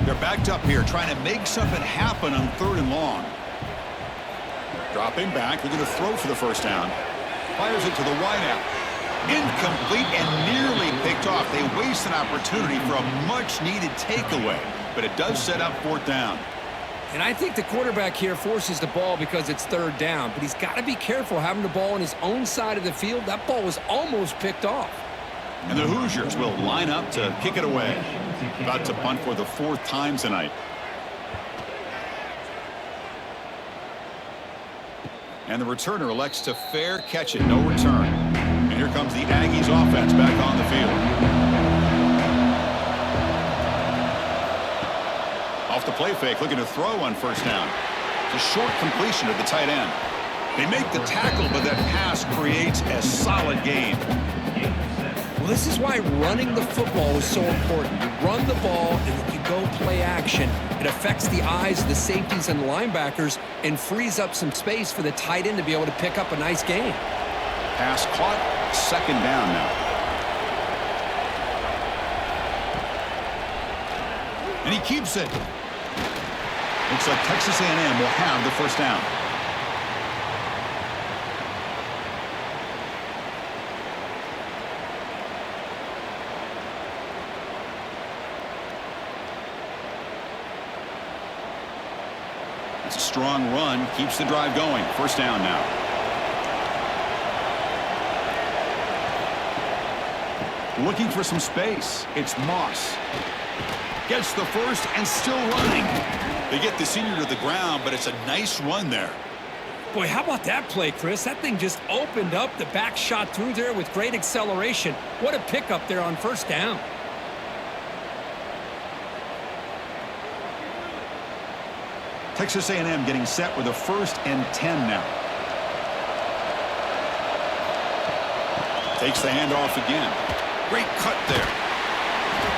They're backed up here trying to make something happen on 3rd and long. Dropping back, they're going to throw for the first down. Fires it to the wideout. Incomplete and nearly picked off. They waste an opportunity for a much-needed takeaway, but it does set up 4th down. And I think the quarterback here forces the ball because it's 3rd down, but he's got to be careful having the ball on his own side of the field. That ball was almost picked off. And the Hoosiers will line up to kick it away. About to punt for the 4th time tonight. And the returner elects to fair catch it, no return. And here comes the Aggies offense back on the field. Off the play fake, looking to throw on 1st down. It's a short completion to the tight end. They make the tackle, but that pass creates a solid gain. Well, this is why running the football is so important. You run the ball and then you go play action. It affects the eyes of the safeties and the linebackers and frees up some space for the tight end to be able to pick up a nice gain. Pass caught, 2nd down now. And he keeps it. Looks like Texas A&M will have the 1st down. It's a strong run, keeps the drive going. 1st down now. Looking for some space. It's Moss. Gets the first and still running. They get the senior to the ground, but it's a nice run there. Boy, how about that play, Chris? That thing just opened up. The back shot through there with great acceleration. What a pickup there on 1st down. Texas A&M getting set with a 1st and 10 now. Takes the handoff again. Great cut there.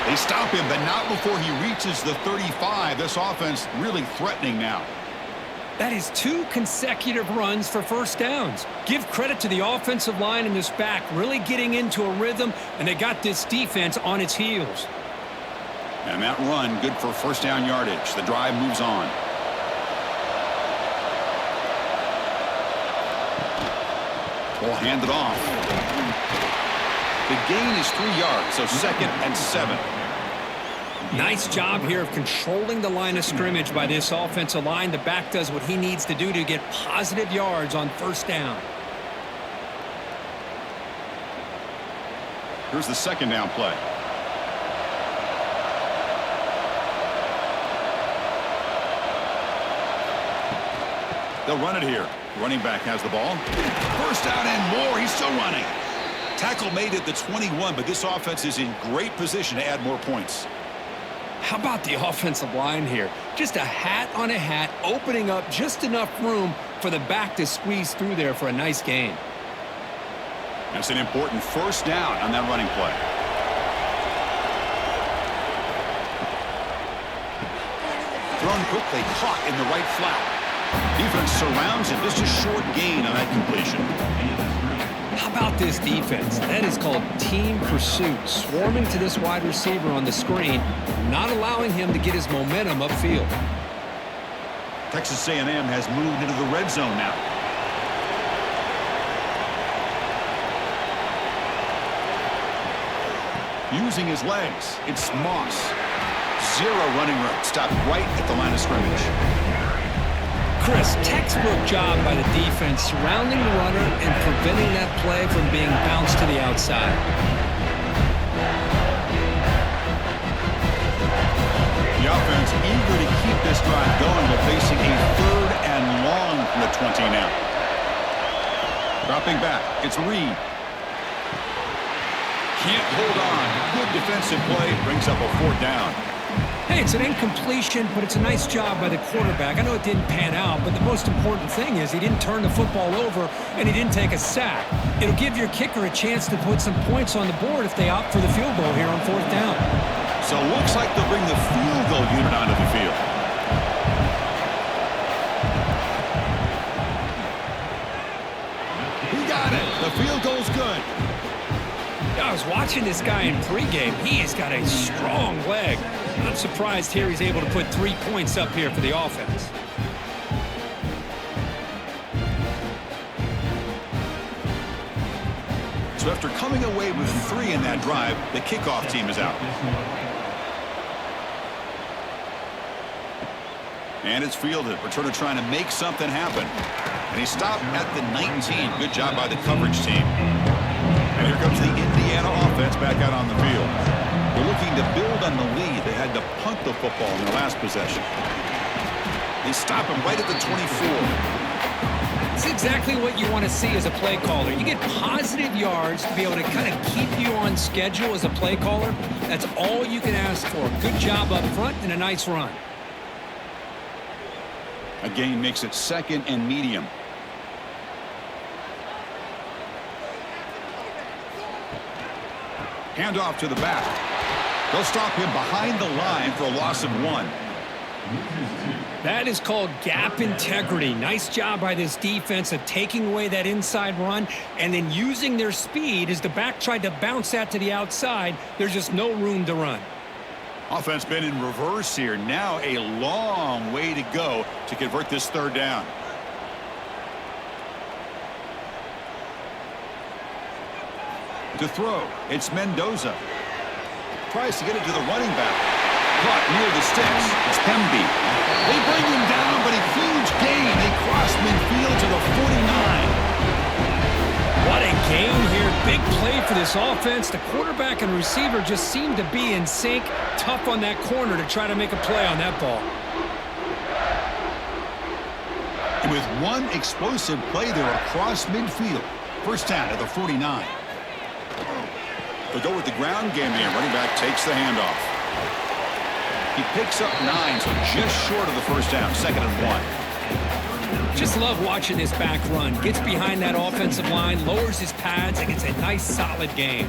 They stop him, but not before he reaches the 35. This offense really threatening now. That is 2 consecutive runs for 1st downs. Give credit to the offensive line and this back really getting into a rhythm, and they got this defense on its heels. And that run, good for 1st down yardage. The drive moves on. Ball handed off. The gain is 3 yards, so 2nd and 7. Nice job here of controlling the line of scrimmage by this offensive line. The back does what he needs to do to get positive yards on 1st down. Here's the 2nd down play. They'll run it here. Running back has the ball. 1st down and more. He's still running. Tackle made at the 21, but this offense is in great position to add more points. How about the offensive line here? Just a hat on a hat, opening up just enough room for the back to squeeze through there for a nice gain. That's an important 1st down on that running play. Thrown quickly, caught in the right flat. Defense surrounds him. Just a short gain on that completion. How about this defense? That is called team pursuit. Swarming to this wide receiver on the screen, not allowing him to get his momentum upfield. Texas A&M has moved into the red zone now. Using his legs, it's Moss. 0 running room. Stopped right at the line of scrimmage. Chris, textbook job by the defense surrounding the runner and preventing that play from being bounced to the outside. The offense eager to keep this drive going, but facing a 3rd and long from the 20 now. Dropping back, it's Reed. Can't hold on. Good defensive play, brings up a 4th down. Hey, it's an incompletion, but it's a nice job by the quarterback. I know it didn't pan out, but the most important thing is he didn't turn the football over and he didn't take a sack. It'll give your kicker a chance to put some points on the board if they opt for the field goal here on 4th down. So it looks like they'll bring the field goal unit onto the field. The field goal's good. I was watching this guy in pregame. He has got a strong leg. I'm surprised here he's able to put 3 points up here for the offense. So after coming away with 3 in that drive, the kickoff team is out. And it's fielded. Returner trying to make something happen. And he stopped at the 19. Good job by the coverage team. And here comes the Indiana offense back out on the field. They're looking to build on the lead. They had to punt the football in their last possession. They stop him right at the 24. It's exactly what you want to see as a play caller. You get positive yards to be able to kind of keep you on schedule as a play caller. That's all you can ask for. Good job up front and a nice run. A gain makes it 2nd and medium. Handoff to the back. They'll stop him behind the line for a loss of 1. That is called gap integrity. Nice job by this defense of taking away that inside run and then using their speed as the back tried to bounce that to the outside. There's just no room to run. Offense been in reverse here. Now a long way to go to convert this 3rd down. To throw, it's Mendoza. Tries to get it to the running back. Caught near the sticks. It's Pemby. They bring him down, but a huge gain. They cross midfield to the 49. What a game here. Big play for this offense. The quarterback and receiver just seem to be in sync. Tough on that corner to try to make a play on that ball. And with one explosive play there across midfield. First down at the 49. They'll go with the ground game here. Running back takes the handoff. He picks up 9, so just short of the first down. 2nd and 1. Just love watching this back run. Gets behind that offensive line, lowers his pads, and gets a nice solid gain.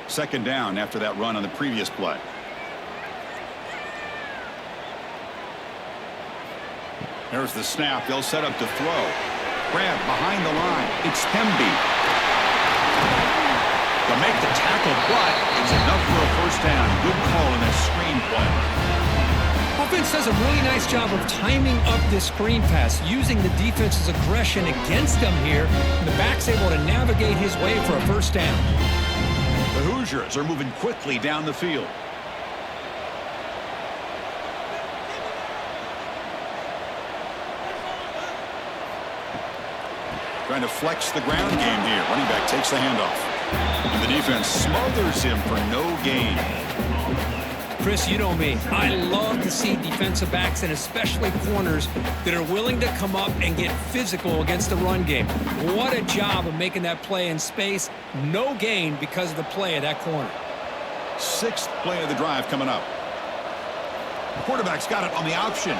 Second down after that run on the previous play. There's the snap. They'll set up to throw. Grab behind the line. It's Pemby. They'll make the tackle, but it's enough for a first down. Good call in that screen play. Offense does a really nice job of timing up this screen pass, using the defense's aggression against them here. And the back's able to navigate his way for a first down. The Hoosiers are moving quickly down the field. Trying to flex the ground game here. Running back takes the handoff. And the defense smothers him for no gain. Chris, you know me. I love to see defensive backs and especially corners that are willing to come up and get physical against the run game. What a job of making that play in space. No gain because of the play of that corner. 6th play of the drive coming up. The quarterback's got it on the option.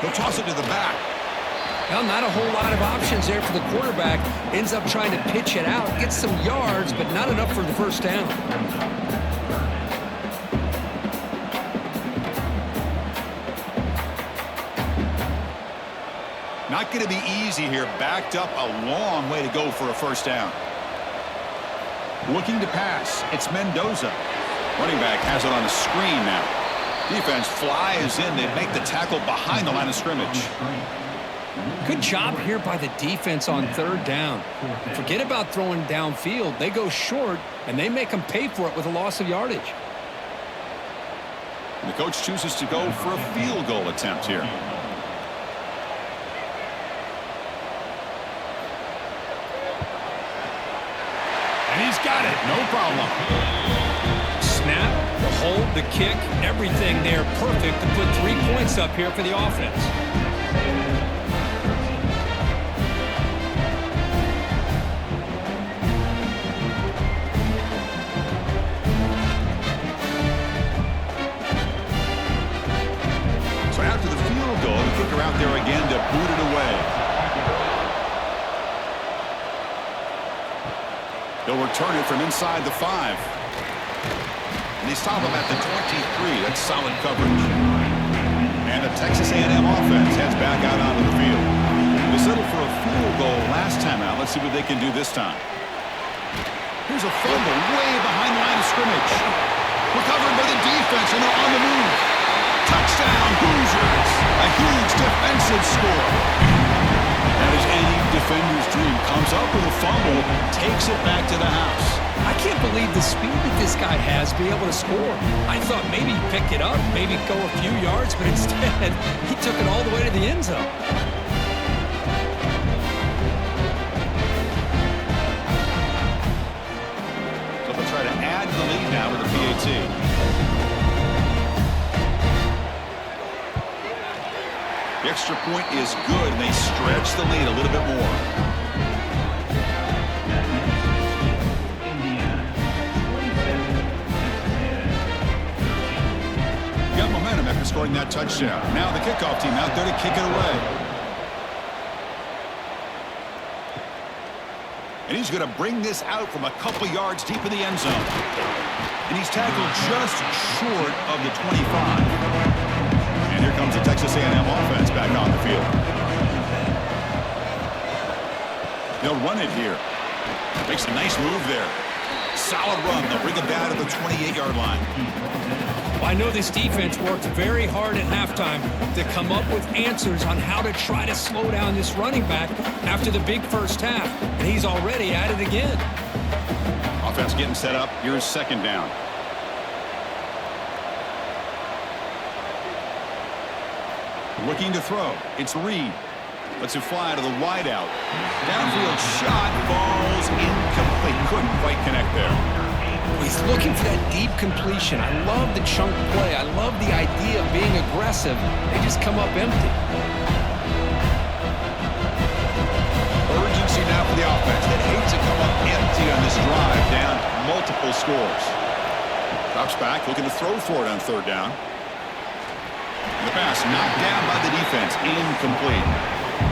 He'll toss it to the back. Well, not a whole lot of options there for the quarterback. Ends up trying to pitch it out, gets some yards, but not enough for the first down. Not going to be easy here. Backed up a long way to go for a first down. Looking to pass. It's Mendoza. Running back has it on a screen now. Defense flies in. They make the tackle behind the line of scrimmage. Good job here by the defense on 3rd down. Forget about throwing downfield. They go short, and they make them pay for it with a loss of yardage. And the coach chooses to go for a field goal attempt here. And he's got it. No problem. Snap, the hold, the kick, everything there perfect to put 3 points up here for the offense. So after the field goal, the kicker out there again to boot it away. They'll return it from inside the 5. And they stop him at the 23. That's solid coverage. And the Texas A&M offense heads back out onto the field. They settled for a field goal last time out. Let's see what they can do this time. Here's a fumble way behind the line of scrimmage. Recovered by the defense, and they're on the move. Touchdown, Hoosiers! A huge defensive score. And as any defender's dream, comes up with a fumble, takes it back to the house. I can't believe the speed that this guy has to be able to score. I thought maybe he'd pick it up, maybe go a few yards, but instead, he took it all the way to the end zone. So they'll try to add the lead now with a PAT. The extra point is good, and they stretch the lead a little bit more. Got momentum after scoring that touchdown. Now the kickoff team out there to kick it away. And he's going to bring this out from a couple yards deep in the end zone. And he's tackled just short of the 25. And here comes the Texas A&M offense back on the field. They'll run it here. Makes a nice move there. Solid run. They'll bring it down to the 28-yard line. Well, I know this defense worked very hard at halftime to come up with answers on how to try to slow down this running back after the big first half. And he's already at it again. Offense getting set up. Here's second down. Looking to throw. It's Reed. Lets it fly to the wideout. Downfield shot falls incomplete. Couldn't quite connect there. He's looking for that deep completion. I love the chunk play. I love the idea of being aggressive. They just come up empty. Urgency now for the offense that hates to come up empty on this drive, down multiple scores. Drops back, looking to throw for it on third down. The pass knocked down by the defense, incomplete.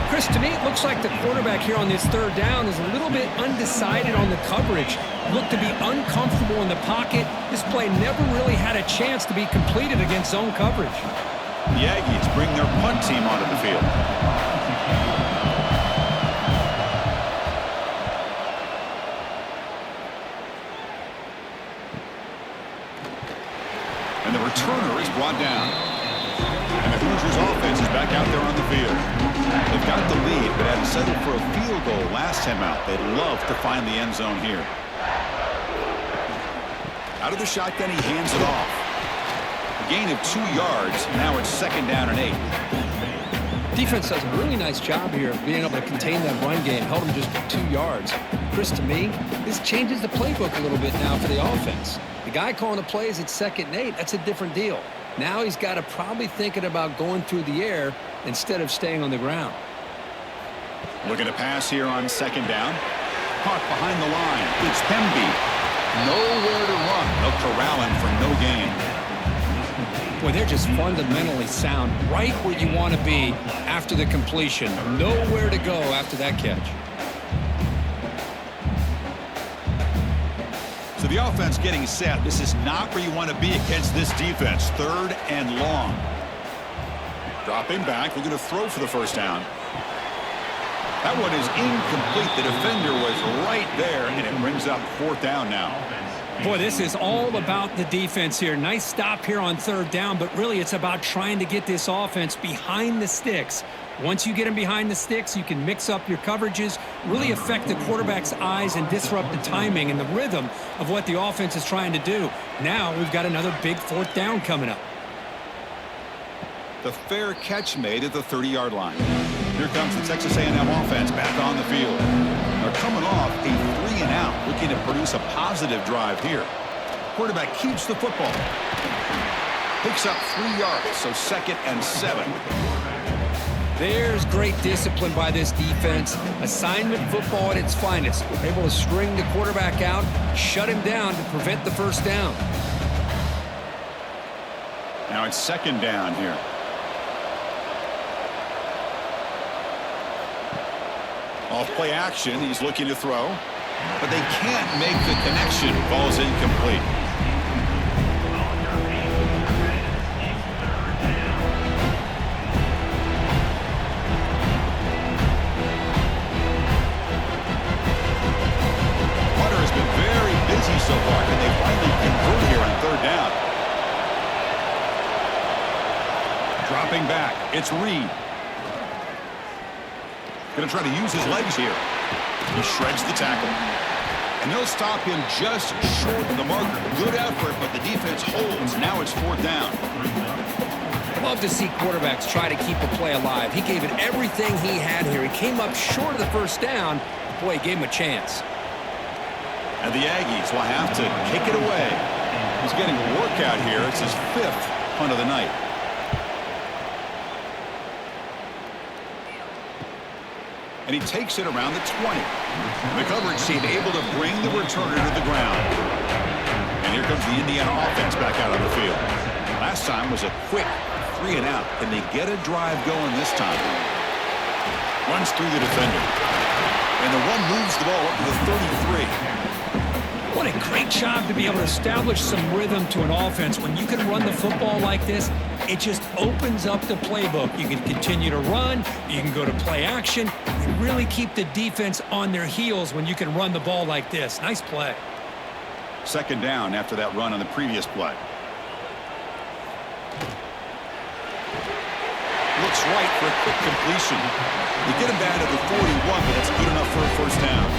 Chris, to me, it looks like the quarterback here on this third down is a little bit undecided on the coverage. Looked to be uncomfortable in the pocket. This play never really had a chance to be completed against zone coverage. The Aggies bring their punt team onto the field. And the returner is brought down. And the Hoosiers offense is back out there on the field. They've got the lead, but had to settle for a field goal last time out. They'd love to find the end zone here. Out of the shotgun, he hands it off. A gain of 2 yards. Now it's second down and 8. Defense does a really nice job here of being able to contain that run game. Held him just 2 yards. Chris, to me, this changes the playbook a little bit now for the offense. The guy calling the plays at 2nd and 8, that's a different deal. Now he's got to probably thinking about going through the air instead of staying on the ground. Looking to pass here on second down. Caught behind the line. It's Hemby. Nowhere to run. They'll corral him for no gain. Boy, they're just fundamentally sound. Right where you want to be after the completion. Nowhere to go after that catch. So the offense getting set. This is not where you want to be against this defense. Third and long. Dropping back. Looking to throw for the first down. That one is incomplete. The defender was right there, and it brings up fourth down now. Boy, this is all about the defense here. Nice stop here on third down, but really it's about trying to get this offense behind the sticks. Once you get them behind the sticks, you can mix up your coverages, really affect the quarterback's eyes and disrupt the timing and the rhythm of what the offense is trying to do. Now we've got another big fourth down coming up. The fair catch made at the 30-yard line. Here comes the Texas A&M offense back on the field. They're coming off a 3-and-out, looking to produce a positive drive here. Quarterback keeps the football. Picks up 3 yards, so 2nd and 7. There's great discipline by this defense. Assignment football at its finest. We're able to string the quarterback out, shut him down to prevent the first down. Now it's second down here. Off play action, he's looking to throw, but they can't make the connection. Ball's incomplete. Dropping back, it's Reed. Going to try to use his legs here. He shreds the tackle. And they'll stop him just short of the marker. Good effort, but the defense holds. Now it's 4th down. Love to see quarterbacks try to keep a play alive. He gave it everything he had here. He came up short of the first down. Boy, he gave him a chance. And the Aggies will have to kick it away. He's getting a workout here. It's his 5th punt of the night. And he takes it around the 20. The coverage team able to bring the returner to the ground. And here comes the Indiana offense back out on the field. Last time was a quick 3 and out. Can they get a drive going this time? Runs through the defender. And the one moves the ball up to the 33. What a great job to be able to establish some rhythm to an offense. When you can run the football like this, it just opens up the playbook. You can continue to run. You can go to play action. And really keep the defense on their heels when you can run the ball like this. Nice play. 2nd down after that run on the previous play. Looks right for a quick completion. They get him down to the 41, but that's good enough for a 1st down.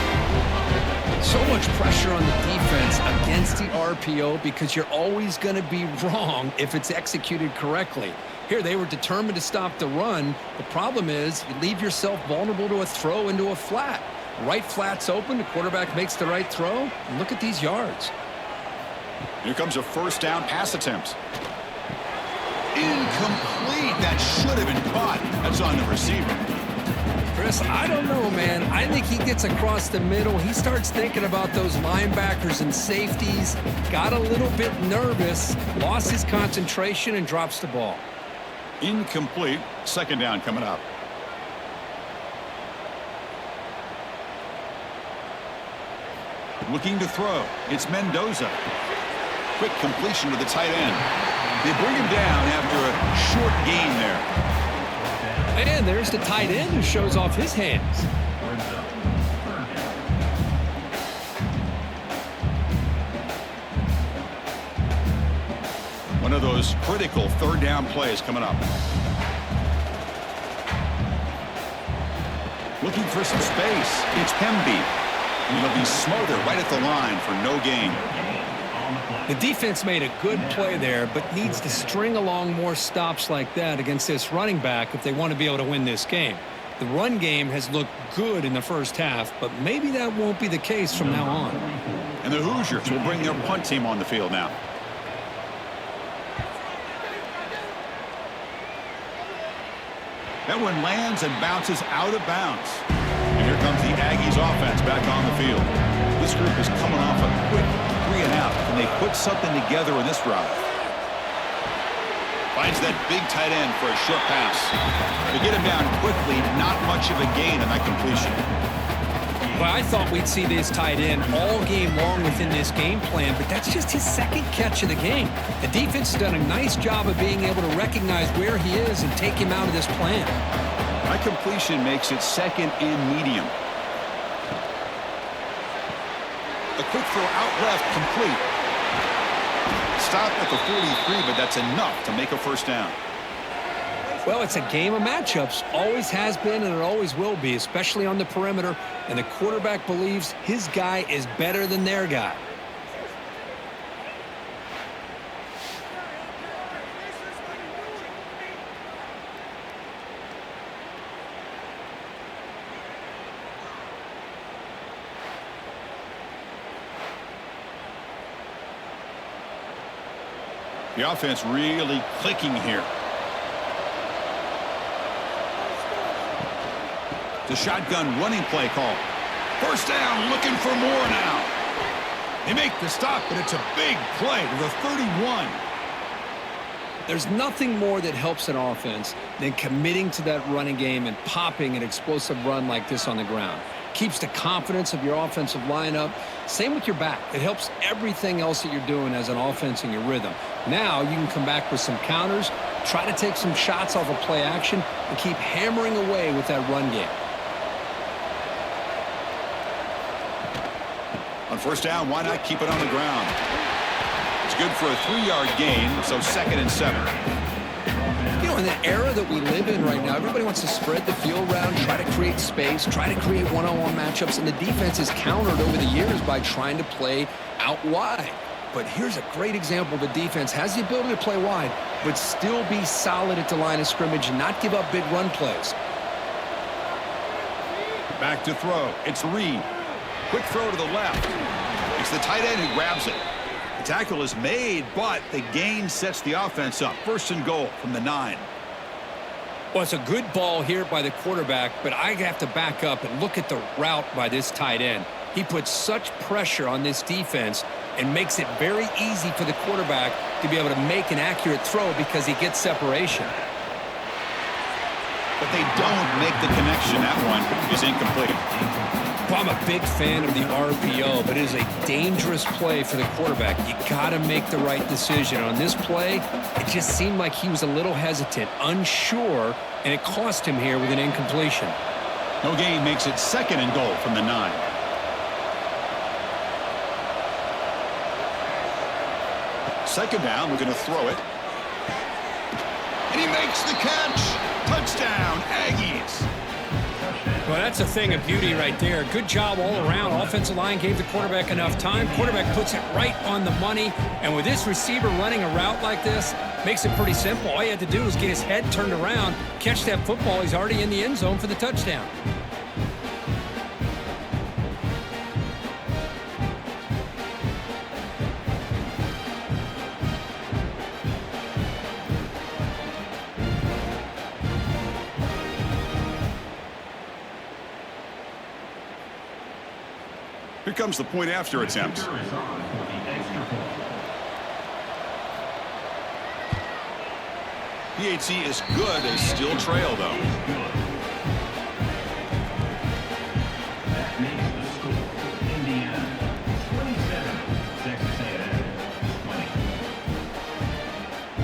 So much pressure on the defense against the RPO because you're always going to be wrong if it's executed correctly. Here, they were determined to stop the run. The problem is you leave yourself vulnerable to a throw into a flat. Right flat's open. The quarterback makes the right throw. And look at these yards. Here comes a 1st down pass attempt. Incomplete. That should have been caught. That's on the receiver. Chris, I don't know, man. I think he gets across the middle. He starts thinking about those linebackers and safeties. Got a little bit nervous. Lost his concentration and drops the ball. Incomplete. 2nd down coming up. Looking to throw. It's Mendoza. Quick completion to the tight end. They bring him down after a short gain there. And there's the tight end who shows off his hands. One of those critical 3rd down plays coming up. Looking for some space. It's Hemby. He'll be smothered right at the line for no gain. The defense made a good play there, but needs to string along more stops like that against this running back if they want to be able to win this game. The run game has looked good in the 1st half, but maybe that won't be the case from now on. And the Hoosiers will bring their punt team on the field now. That one lands and bounces out of bounds. And here comes the Aggies offense back on the field. This group is coming off a quick 3 and out. Can they put something together in this drive? Finds that big tight end for a short pass. They get him down quickly. Not much of a gain in that completion. Well, I thought we'd see this tight end all game long within this game plan, but that's just his 2nd catch of the game. The defense has done a nice job of being able to recognize where he is and take him out of this plan. That completion makes it 2nd and medium. A quick throw out left, complete. Stop at the 43, but that's enough to make a 1st down. Well, it's a game of matchups. Always has been and it always will be, especially on the perimeter. And the quarterback believes his guy is better than their guy. The offense really clicking here. The shotgun running play call. 1st down, looking for more now. They make the stop, but it's a big play to the 31. There's nothing more that helps an offense than committing to that running game and popping an explosive run like this on the ground. Keeps the confidence of your offensive lineup. Same with your back. It helps everything else that you're doing as an offense in your rhythm. Now you can come back with some counters, try to take some shots off of play action, and keep hammering away with that run game. On 1st down, why not keep it on the ground? It's good for a 3-yard gain, so 2nd and 7. You know, in the era that we live in right now, everybody wants to spread the field around, try to create space, try to create one-on-one matchups, and the defense has countered over the years by trying to play out wide. But here's a great example. The defense has the ability to play wide, but still be solid at the line of scrimmage and not give up big run plays. Back to throw. It's Reed. Quick throw to the left. It's the tight end who grabs it. The tackle is made, but the gain sets the offense up. First and goal from the 9. Well, it's a good ball here by the quarterback, but I have to back up and look at the route by this tight end. He puts such pressure on this defense and makes it very easy for the quarterback to be able to make an accurate throw because he gets separation. But they don't make the connection. That one is incomplete. Well, I'm a big fan of the RPO, but it is a dangerous play for the quarterback. You got to make the right decision. On this play, it just seemed like he was a little hesitant, unsure, and it cost him here with an incompletion. No gain makes it second and goal from the 9. Second down, we're going to throw it. And he makes the catch. Touchdown, Aggies. Well, that's a thing of beauty right there. Good job all around. Offensive line gave the quarterback enough time. Quarterback puts it right on the money. And with this receiver running a route like this, makes it pretty simple. All you had to do was get his head turned around, catch that football. He's already in the end zone for the touchdown. Here comes the point after attempt. Kicker is on for the extra point. PHC is good. They still trail, though. That makes the score. Indiana 27, Texas A&M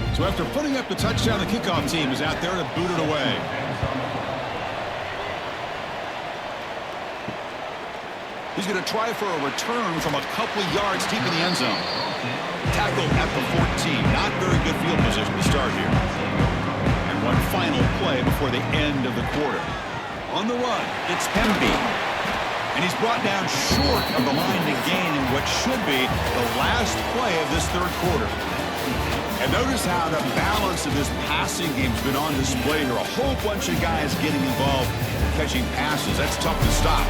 20. So after putting up the touchdown, the kickoff team is out there to boot it away. He's going to try for a return from a couple of yards deep in the end zone. Tackled at the 14. Not very good field position to start here. And one final play before the end of the quarter. On the run, it's Pemby. And he's brought down short of the line to gain in what should be the last play of this third quarter. And notice how the balance of this passing game has been on display here. A whole bunch of guys getting involved catching passes. That's tough to stop.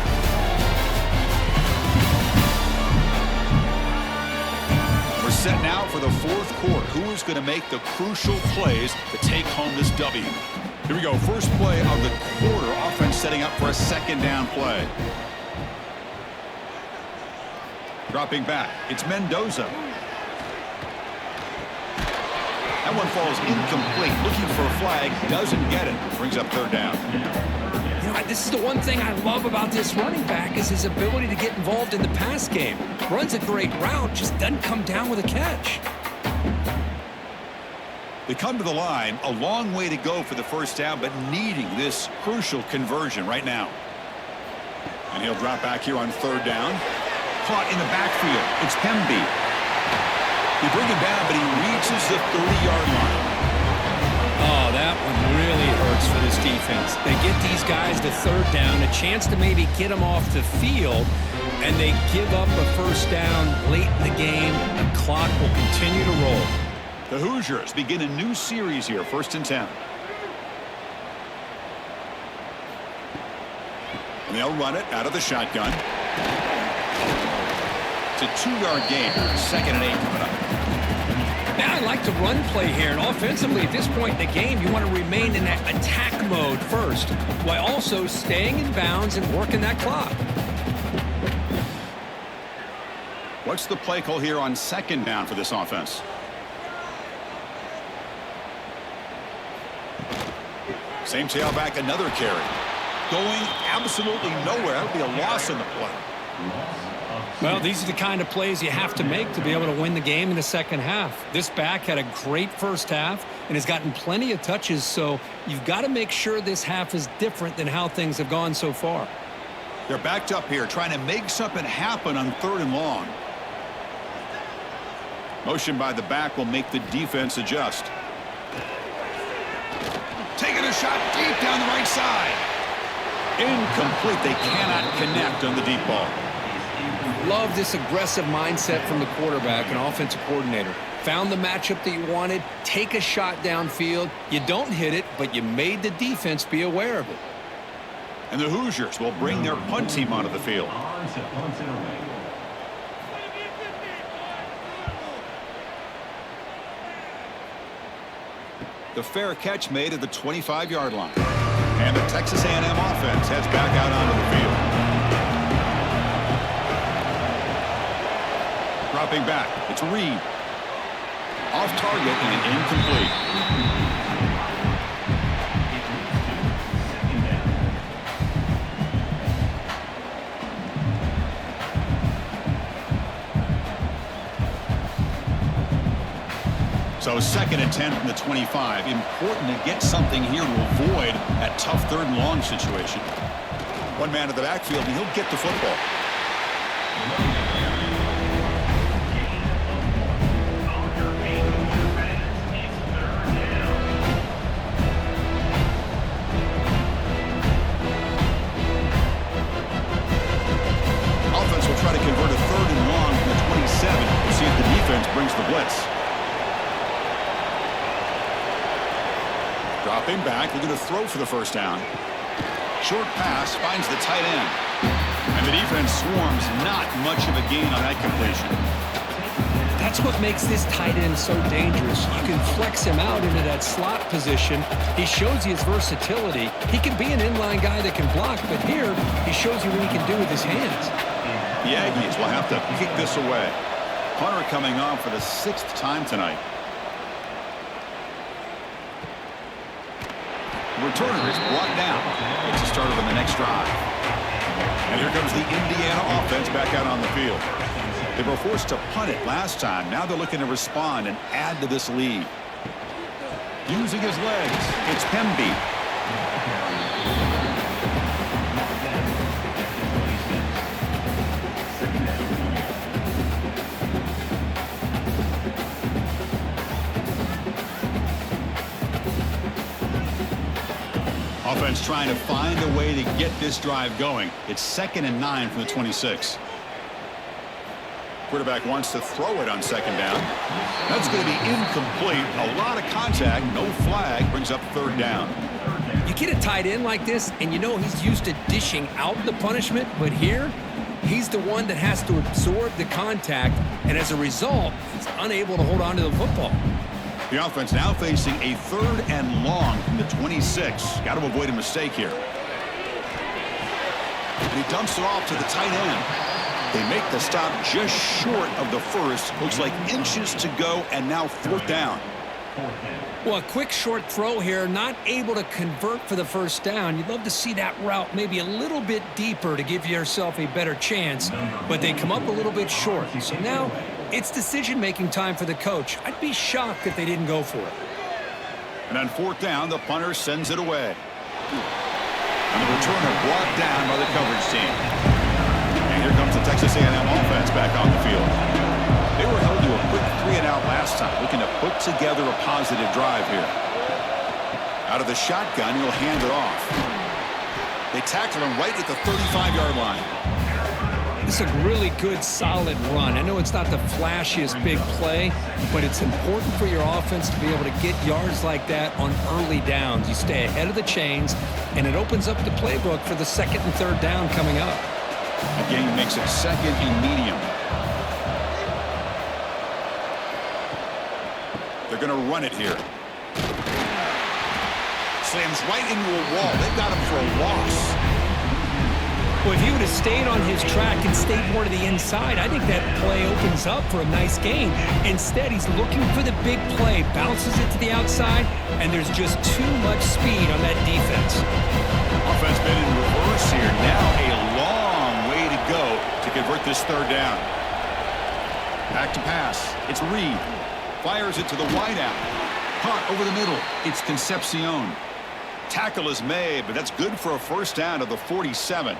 Set now for the fourth quarter. Who is going to make the crucial plays to take home this W? Here we go. First play of the quarter. Offense setting up for a second down play. Dropping back. It's Mendoza. That one falls incomplete. Looking for a flag. Doesn't get it. Brings up third down. You know, this is the one thing I love about this running back is his ability to get involved in the pass game. Runs a great route, just doesn't come down with a catch. They come to the line, a long way to go for the first down, but needing this crucial conversion right now. And he'll drop back here on third down. Caught in the backfield. It's Pemby. They bring him down, but he reaches the 30-yard line. Oh, that one really hurts for this defense. They get these guys to third down, a chance to maybe get them off the field, and they give up a first down late in the game. The clock will continue to roll. The Hoosiers begin a new series here, 1st and 10. And they'll run it out of the shotgun. It's a 2-yard gain. 2nd and 8 coming up. Now I like the run play here, and offensively at this point in the game, you want to remain in that attack mode first, while also staying in bounds and working that clock. What's the play call here on second down for this offense? Same tailback, another carry. Going absolutely nowhere. That would be a loss in the play. Well, these are the kind of plays you have to make to be able to win the game in the second half. This back had a great first half and has gotten plenty of touches, so you've got to make sure this half is different than how things have gone so far. They're backed up here, trying to make something happen on 3rd and long. Motion by the back will make the defense adjust. Taking a shot deep down the right side. Incomplete. They cannot connect on the deep ball. Love this aggressive mindset from the quarterback and offensive coordinator. Found the matchup that you wanted, take a shot downfield. You don't hit it, but you made the defense be aware of it. And the Hoosiers will bring their punt team onto the field. On to punt it away. The fair catch made at the 25-yard line. And the Texas A&M offense heads back out onto the field. Dropping back, it's Reed. Off target and incomplete. Second down. So 2nd and 10 from the 25. Important to get something here to avoid that tough 3rd and long situation. One man to the backfield, and he'll get the football. Offense will try to convert a 3rd and long from the 27. We'll see if the defense brings the blitz. Dropping back, they're going to throw for the 1st down. Short pass finds the tight end. And the defense swarms, not much of a gain on that completion. That's what makes this tight end so dangerous. You can flex him out into that slot position. He shows you his versatility. He can be an inline guy that can block, but here he shows you what he can do with his hands. The Aggies will have to kick this away. Punter coming on for the 6th time tonight. The returner is brought down. It's a start on the next drive. And here comes the Indiana offense back out on the field. They were forced to punt it last time. Now they're looking to respond and add to this lead. Using his legs, it's Pemby. Offense trying to find a way to get this drive going. It's 2nd and 9 from the 26. Quarterback wants to throw it on 2nd down. That's going to be incomplete. A lot of contact, no flag, brings up 3rd down. You get a tight end like this, and you know he's used to dishing out the punishment, but here, he's the one that has to absorb the contact, and as a result, he's unable to hold on to the football. The offense now facing a 3rd and long from the 26. Got to avoid a mistake here. And he dumps it off to the tight end. They make the stop just short of the 1st. Looks like inches to go, and now 4th down. Well, a quick short throw here, not able to convert for the 1st down. You'd love to see that route maybe a little bit deeper to give yourself a better chance, but they come up a little bit short. So now it's decision-making time for the coach. I'd be shocked if they didn't go for it. And on 4th down, the punter sends it away. And the returner brought down by the coverage team. And here comes the Texas A&M offense back on the field. They were held to a quick 3-and-out last time, looking to put together a positive drive here. Out of the shotgun, he'll hand it off. They tackle him right at the 35-yard line. This is a really good, solid run. I know it's not the flashiest big play, but it's important for your offense to be able to get yards like that on early downs. You stay ahead of the chains, and it opens up the playbook for the 2nd and 3rd down coming up. The game makes it 2nd and medium. They're going to run it here. Slams right into a wall. They've got him for a loss. Well, if he would have stayed on his track and stayed more to the inside, I think that play opens up for a nice gain. Instead, he's looking for the big play, bounces it to the outside, and there's just too much speed on that defense. Offense been in reverse here. Now a long way to go to convert this 3rd down. Back to pass. It's Reed. Fires it to the wideout. Caught over the middle. It's Concepcion. Tackle is made, but that's good for a 1st down to the 47.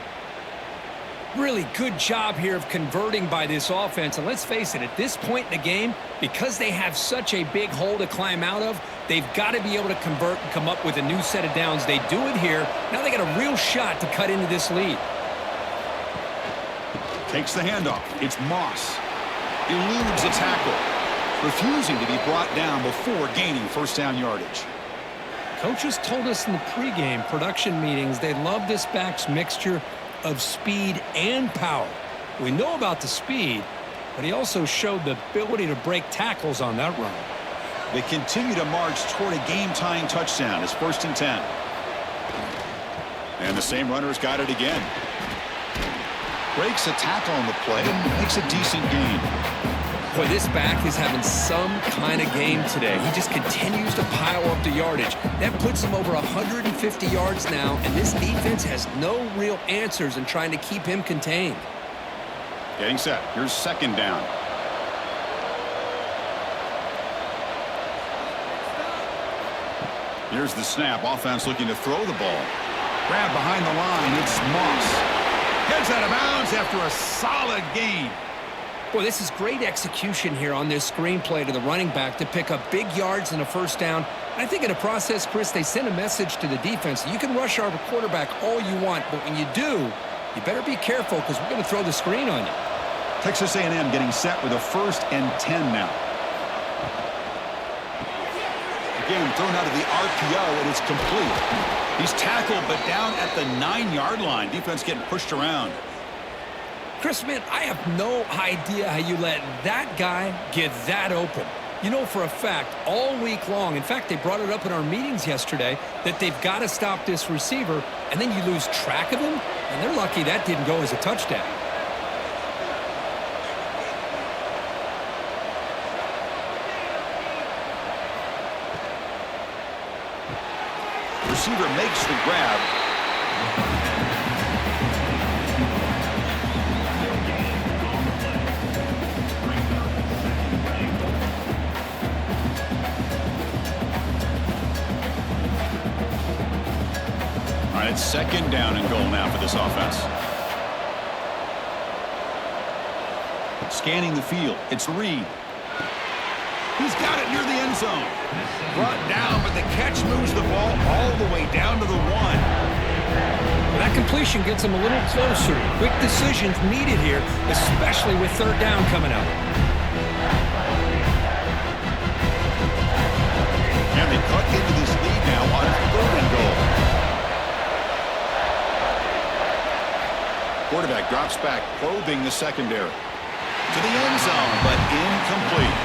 Really good job here of converting by this offense. And let's face it, at this point in the game, because they have such a big hole to climb out of, they've got to be able to convert and come up with a new set of downs. They do it here. Now they got a real shot to cut into this lead. Takes the handoff. It's Moss. Eludes a tackle, refusing to be brought down before gaining first down yardage. Coaches told us in the pregame production meetings they love this back's mixture of speed and power. We know about the speed, but he also showed the ability to break tackles on that run. They continue to march toward a game-tying touchdown. It's 1st and 10. And the same runner's got it again. Breaks a tackle on the play and makes a decent gain. Boy, this back is having some kind of game today. He just continues to pile up the yardage. That puts him over 150 yards now, and this defense has no real answers in trying to keep him contained. Getting set. Here's 2nd down. Here's the snap. Offense looking to throw the ball. Grab behind the line. It's Moss. Gets out of bounds after a solid gain. Boy, this is great execution here on this screenplay to the running back to pick up big yards and a first down. I think in the process, Chris, they send a message to the defense. You can rush our quarterback all you want, but when you do, you better be careful because we're going to throw the screen on you. Texas A&M getting set with a 1st and 10 now. Again, thrown out of the RPO, and it's complete. He's tackled, but down at the 9-yard line. Defense getting pushed around. Chris, man, I have no idea how you let that guy get that open. You know for a fact, all week long, in fact, they brought it up in our meetings yesterday, that they've got to stop this receiver, and then you lose track of him, and they're lucky that didn't go as a touchdown. Receiver makes the grab. All right, 2nd down and goal now for this offense. Scanning the field. It's Reed. He's got it near the end zone. Brought down, but the catch moves the ball all the way down to the 1. That completion gets him a little closer. Quick decisions needed here, especially with 3rd down coming up. And they cut into this lead now on 3rd and goal. Quarterback drops back, probing the secondary. To the end zone, but incomplete.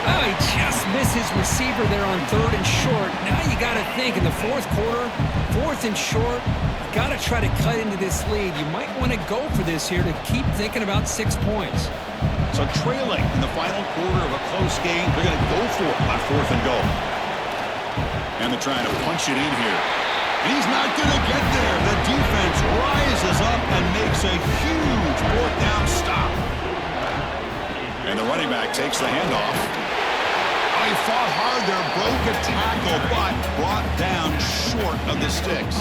Oh, he just missed his receiver there on 3rd and short. Now you got to think in the 4th quarter, 4th and short, you got to try to cut into this lead. You might want to go for this here to keep thinking about 6 points. So trailing in the final quarter of a close game, they're going to go for it on 4th and goal. And they're trying to punch it in here. And he's not going to get there. The defense rises up and makes a huge 4th down stop. And the running back takes the handoff. He fought hard there, broke a tackle, but brought down short of the sticks.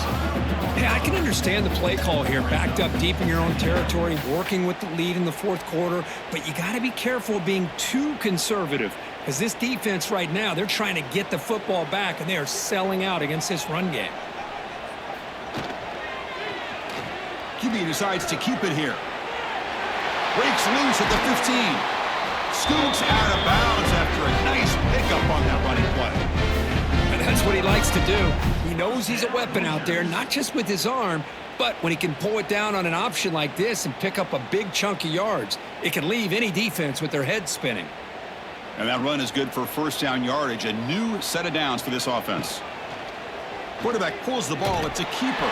Yeah, I can understand the play call here, backed up deep in your own territory, working with the lead in the 4th quarter, but you got to be careful of being too conservative, because this defense right now, they're trying to get the football back, and they are selling out against this run game. QB decides to keep it here. Breaks loose at the 15. Scoots out of bounds after a nice pickup on that running play. And that's what he likes to do. He knows he's a weapon out there, not just with his arm, but when he can pull it down on an option like this and pick up a big chunk of yards, it can leave any defense with their head spinning. And that run is good for 1st down yardage, a new set of downs for this offense. Quarterback pulls the ball. It's a keeper.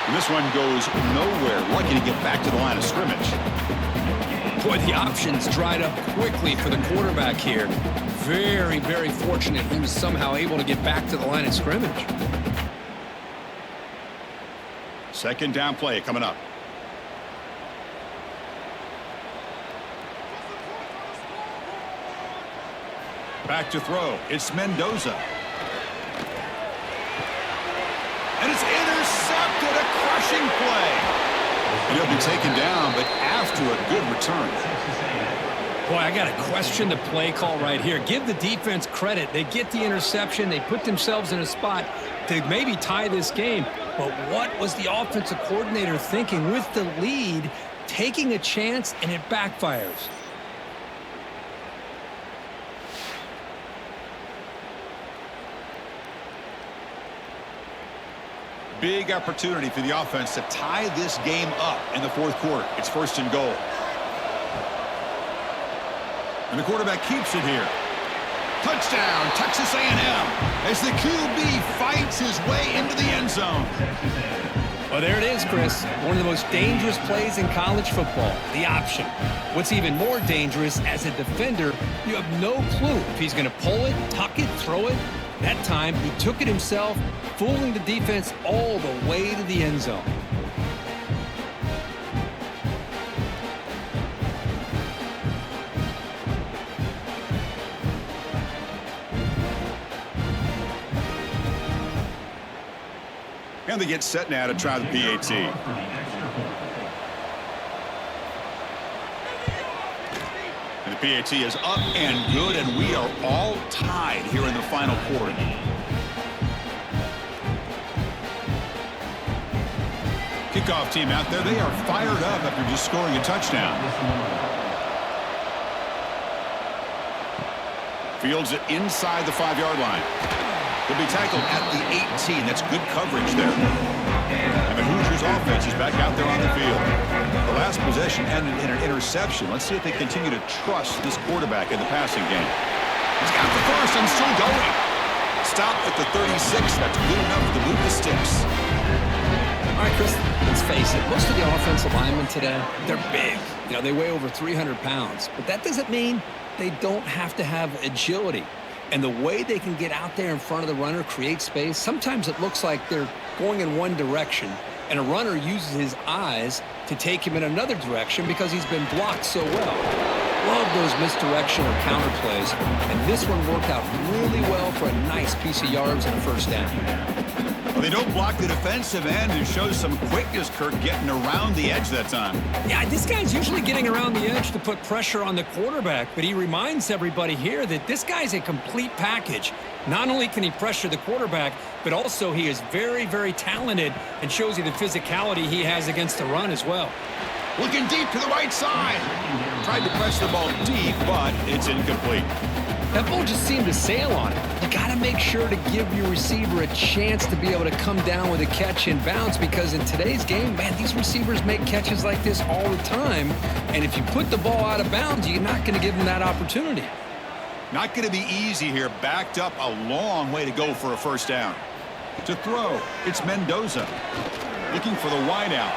And this one goes nowhere. Lucky to get back to the line of scrimmage. Boy, the options dried up quickly for the quarterback here. Very, very fortunate he was somehow able to get back to the line of scrimmage. 2nd down play coming up. Back to throw. It's Mendoza. And it's intercepted. A crushing play. And he'll be taken down, but after a good return. Boy, I got to question the play call right here. Give the defense credit. They get the interception. They put themselves in a spot to maybe tie this game. But what was the offensive coordinator thinking with the lead, taking a chance, and it backfires? Big opportunity for the offense to tie this game up in the fourth quarter. It's first and goal. And the quarterback keeps it here. Touchdown, Texas A&M, as the QB fights his way into the end zone. Well, there it is, Chris. One of the most dangerous plays in college football, the option. What's even more dangerous, as a defender, you have no clue if he's going to pull it, tuck it, throw it. That time, he took it himself, fooling the defense all the way to the end zone. And they get set now to try the PAT. And the PAT is up and good, and we are all tied here in the final quarter. Kickoff team out there, they are fired up after just scoring a touchdown. Fields it inside the 5-yard line. He'll be tackled at the 18. That's good coverage there. And the Hoosiers offense is back out there on the field. The last possession ended in an interception. Let's see if they continue to trust this quarterback in the passing game. He's got the first and still going. Stop at the 36. That's good enough to move the sticks. All right, Chris, let's face it. Most of the offensive linemen today, they're big. You know, they weigh over 300 pounds. But that doesn't mean they don't have to have agility. And the way they can get out there in front of the runner, create space, sometimes it looks like they're going in one direction, and a runner uses his eyes to take him in another direction because he's been blocked so well. Love those misdirection or counter plays, and this one worked out really well for a nice piece of yards and a first down. Well, they don't block the defensive end, who shows some quickness, Kirk, getting around the edge that time. Yeah, this guy's usually getting around the edge to put pressure on the quarterback, but he reminds everybody here that this guy's a complete package. Not only can he pressure the quarterback, but also he is very, very talented and shows you the physicality he has against the run as well. Looking deep to the right side. Tried to press the ball deep, but it's incomplete. That ball just seemed to sail on it. You got to make sure to give your receiver a chance to be able to come down with a catch and bounce, because in today's game, man, these receivers make catches like this all the time. And if you put the ball out of bounds, you're not going to give them that opportunity. Not going to be easy here. Backed up a long way to go for a first down. To throw, it's Mendoza. Looking for the wide out.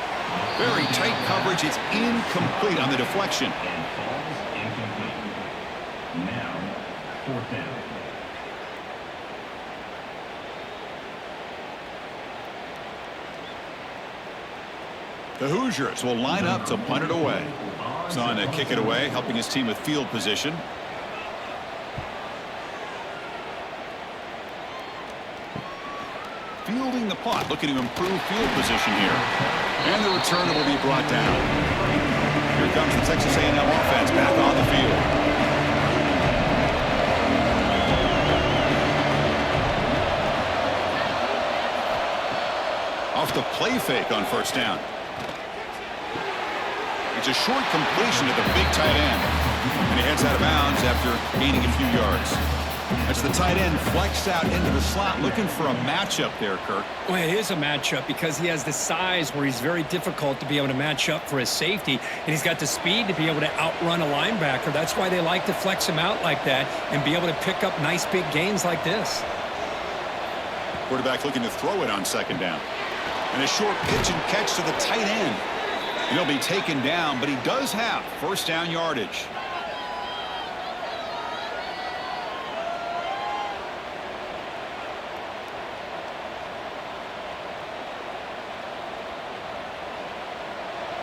Very tight coverage. It's incomplete on the deflection. And falls incomplete. Now, fourth down. The Hoosiers will line up to punt it away. He's on to kick it away, helping his team with field position. Fielding the punt, looking to improve field position here. And the return will be brought down. Here comes the Texas A&M offense back on the field. Off the play fake on first down. It's a short completion to the big tight end. And he heads out of bounds after gaining a few yards. That's the tight end flexed out into the slot, looking for a matchup there, Kirk. Well, it is a matchup because he has the size where he's very difficult to be able to match up for his safety, and he's got the speed to be able to outrun a linebacker. That's why they like to flex him out like that and be able to pick up nice big gains like this. Quarterback looking to throw it on second down. And a short pitch and catch to the tight end. And he'll be taken down, but he does have first down yardage.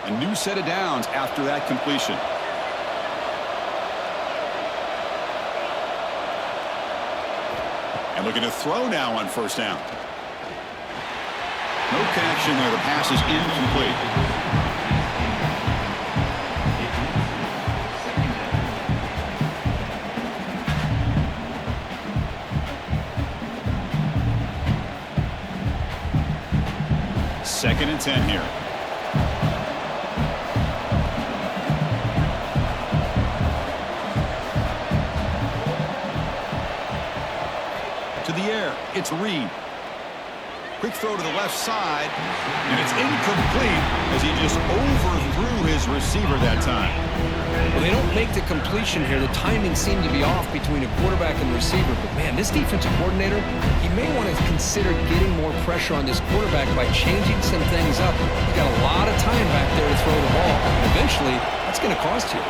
A new set of downs after that completion. And looking to throw now on first down. No connection there. The pass is incomplete. 2nd and 10 here. To the air, it's Reed. Quick throw to the left side, and it's incomplete as he just overthrew his receiver that time. Well, they don't make the completion here. The timing seemed to be off between a quarterback and receiver. But, man, this defensive coordinator, he may want to consider getting more pressure on this quarterback by changing some things up. He's got a lot of time back there to throw the ball. Eventually, that's going to cost you.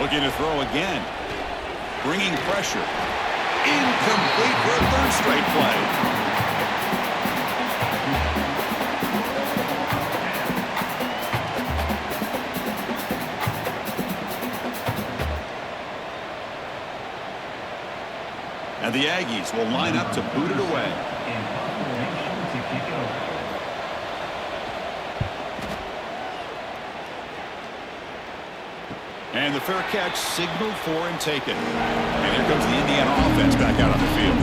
Looking to throw again. Bringing pressure. Incomplete for a 3rd straight play. And the Aggies will line up to boot it away. And the fair catch signaled for and taken. And here comes the Indiana offense back out on the field.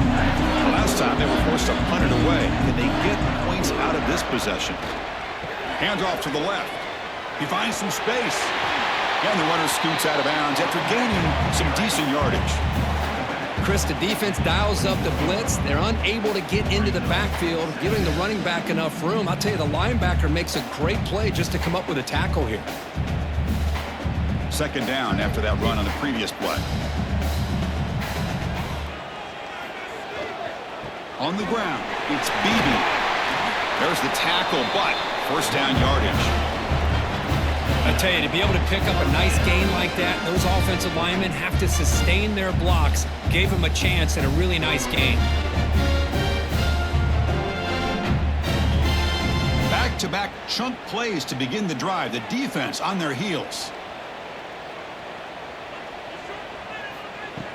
Last time they were forced to punt it away. Can they get points out of this possession? Hands off to the left. He finds some space. And the runner scoots out of bounds after gaining some decent yardage. Chris, the defense dials up the blitz. They're unable to get into the backfield, giving the running back enough room. I'll tell you, the linebacker makes a great play just to come up with a tackle here. 2nd down after that run on the previous play. On the ground, it's Beebe. There's the tackle, but 1st down yardage. I tell you, to be able to pick up a nice gain like that, those offensive linemen have to sustain their blocks. Gave them a chance at a really nice gain. Back-to-back chunk plays to begin the drive. The defense on their heels.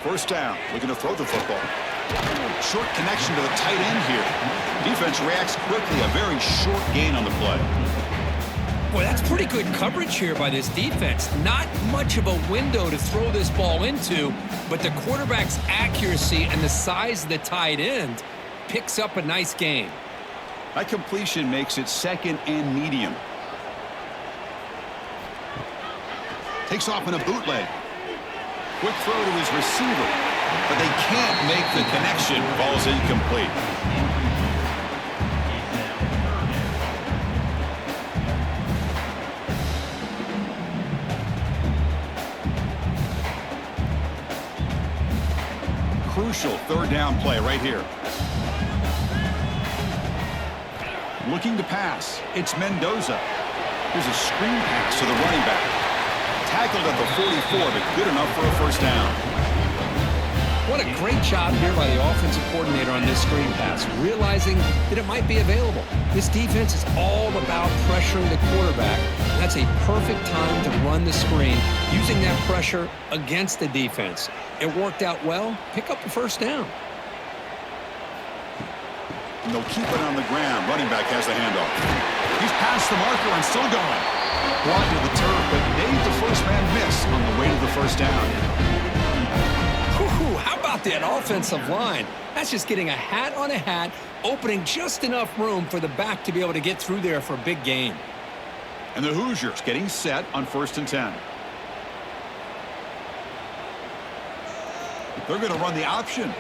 1st down, looking to throw the football. Short connection to the tight end here. Defense reacts quickly, a very short gain on the play. Boy, that's pretty good coverage here by this defense. Not much of a window to throw this ball into, but the quarterback's accuracy and the size of the tight end picks up a nice gain. That completion makes it 2nd and medium. Takes off in a bootleg. Quick throw to his receiver, but they can't make the connection. Ball's incomplete. Crucial 3rd down play right here. Looking to pass. It's Mendoza. Here's a screen pass to the running back. Tackled at the 44, but good enough for a 1st down. What a great job here by the offensive coordinator on this screen pass, realizing that it might be available. This defense is all about pressuring the quarterback. And that's a perfect time to run the screen, using that pressure against the defense. It worked out well. Pick up the 1st down. And they'll keep it on the ground. Running back has the handoff. He's past the marker and still going. Brought to the turf, but made the 1st man miss on the way to the 1st down. Whew, how about that offensive line? That's just getting a hat on a hat, opening just enough room for the back to be able to get through there for a big gain. And the Hoosiers getting set on 1st and 10. They're going to run the option.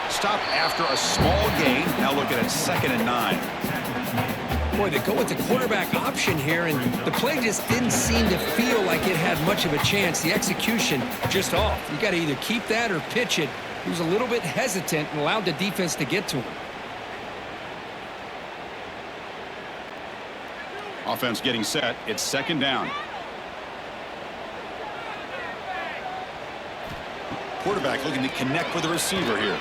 Stop after a small gain. Now looking at 2nd and 9. Boy, they go with the quarterback option here, and the play just didn't seem to feel like it had much of a chance. The execution just off. You got to either keep that or pitch it. He was a little bit hesitant and allowed the defense to get to him. Offense getting set. It's 2nd down. Quarterback looking to connect with the receiver here.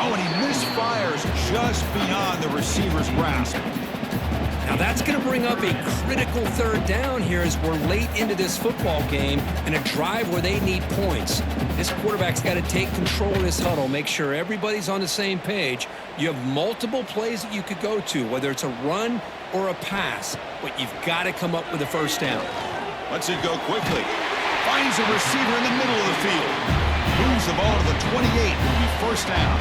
Oh, and he misfires just beyond the receiver's grasp. Now that's going to bring up a critical 3rd down here as we're late into this football game in a drive where they need points. This quarterback's got to take control of this huddle, make sure everybody's on the same page. You have multiple plays that you could go to, whether it's a run or a pass, but you've got to come up with a 1st down. Lets it go quickly. Finds a receiver in the middle of the field. Moves the ball to the 28. Will be 1st down.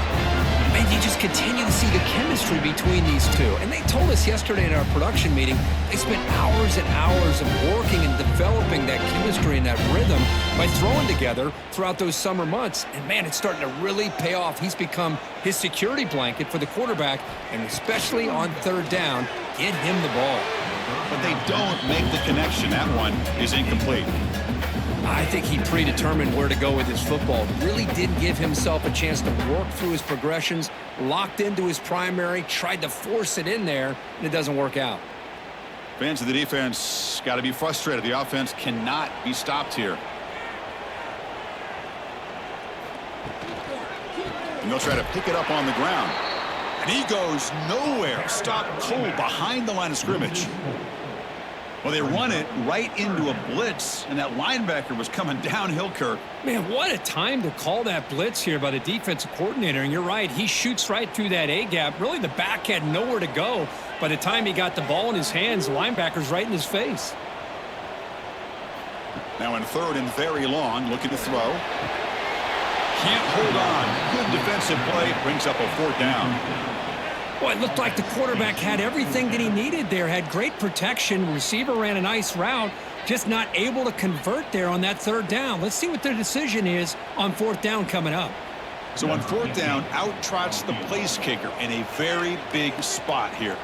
Man, you just continue to see the chemistry between these two. And they told us yesterday in our production meeting, they spent hours and hours of working and developing that chemistry and that rhythm by throwing together throughout those summer months. And man, it's starting to really pay off. He's become his security blanket for the quarterback, and especially on third down, get him the ball. But they don't make the connection. That one is incomplete. I think he predetermined where to go with his football. Really didn't give himself a chance to work through his progressions, locked into his primary, tried to force it in there, and it doesn't work out. Fans of the defense got to be frustrated. The offense cannot be stopped here. And they'll try to pick it up on the ground. And he goes nowhere. Stopped cold behind the line of scrimmage. Well, they run it right into a blitz, and that linebacker was coming downhill, Kirk. Man, what a time to call that blitz here by the defensive coordinator. And you're right, he shoots right through that A-gap. Really, the back had nowhere to go. By the time he got the ball in his hands, the linebacker's right in his face. Now in third and very long, looking to throw. Can't hold on. Good defensive play. Brings up a fourth down. Well, it looked like the quarterback had everything that he needed there. Had great protection. Receiver ran a nice route. Just not able to convert there on that third down. Let's see what their decision is on fourth down coming up. So on fourth down, out trots the place kicker in a very big spot here.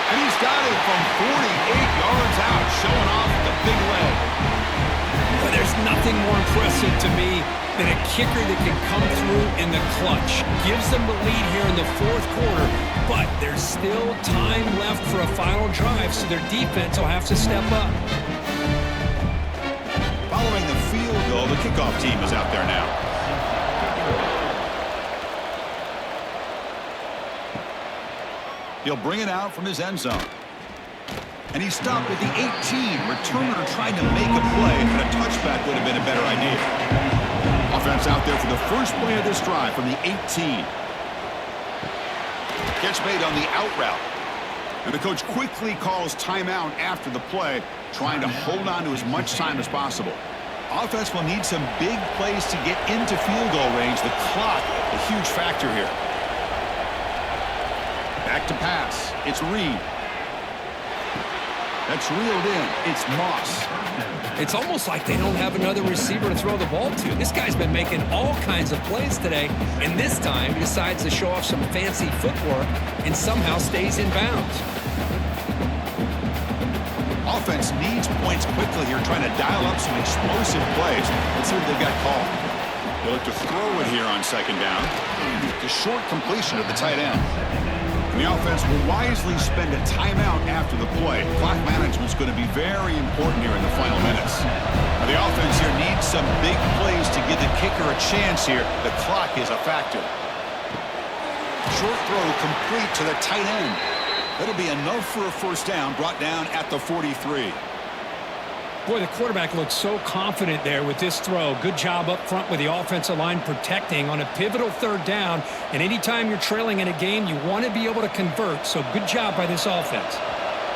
And he's got it from 48 yards out, showing off the big leg. Well, there's nothing more impressive to me than a kicker that can come through in the clutch. Gives them the lead here in the fourth quarter, but there's still time left for a final drive, so their defense will have to step up. Following the field goal, the kickoff team is out there now. He'll bring it out from his end zone. And he stopped at the 18. Returner trying to make a play, but a touchback would have been a better idea. Offense out there for the first play of this drive from the 18. Catch made on the out route. And the coach quickly calls timeout after the play, trying to hold on to as much time as possible. Offense will need some big plays to get into field goal range. The clock, a huge factor here. Back to pass. It's Reed. That's reeled in. It's Moss. It's almost like they don't have another receiver to throw the ball to. This guy's been making all kinds of plays today, and this time he decides to show off some fancy footwork and somehow stays in bounds. Offense needs points quickly here, trying to dial up some explosive plays. Let's see what they've got called. They look to throw it here on second down. The short completion of the tight end. And the offense will wisely spend a timeout after the play. Clock management is going to be very important here in the final minutes. Now the offense here needs some big plays to give the kicker a chance here. The clock is a factor. Short throw complete to the tight end. That'll be enough for a first down, brought down at the 43. Boy, the quarterback looks so confident there with this throw. Good job up front with the offensive line protecting on a pivotal third down. And anytime you're trailing in a game, you want to be able to convert. So good job by this offense.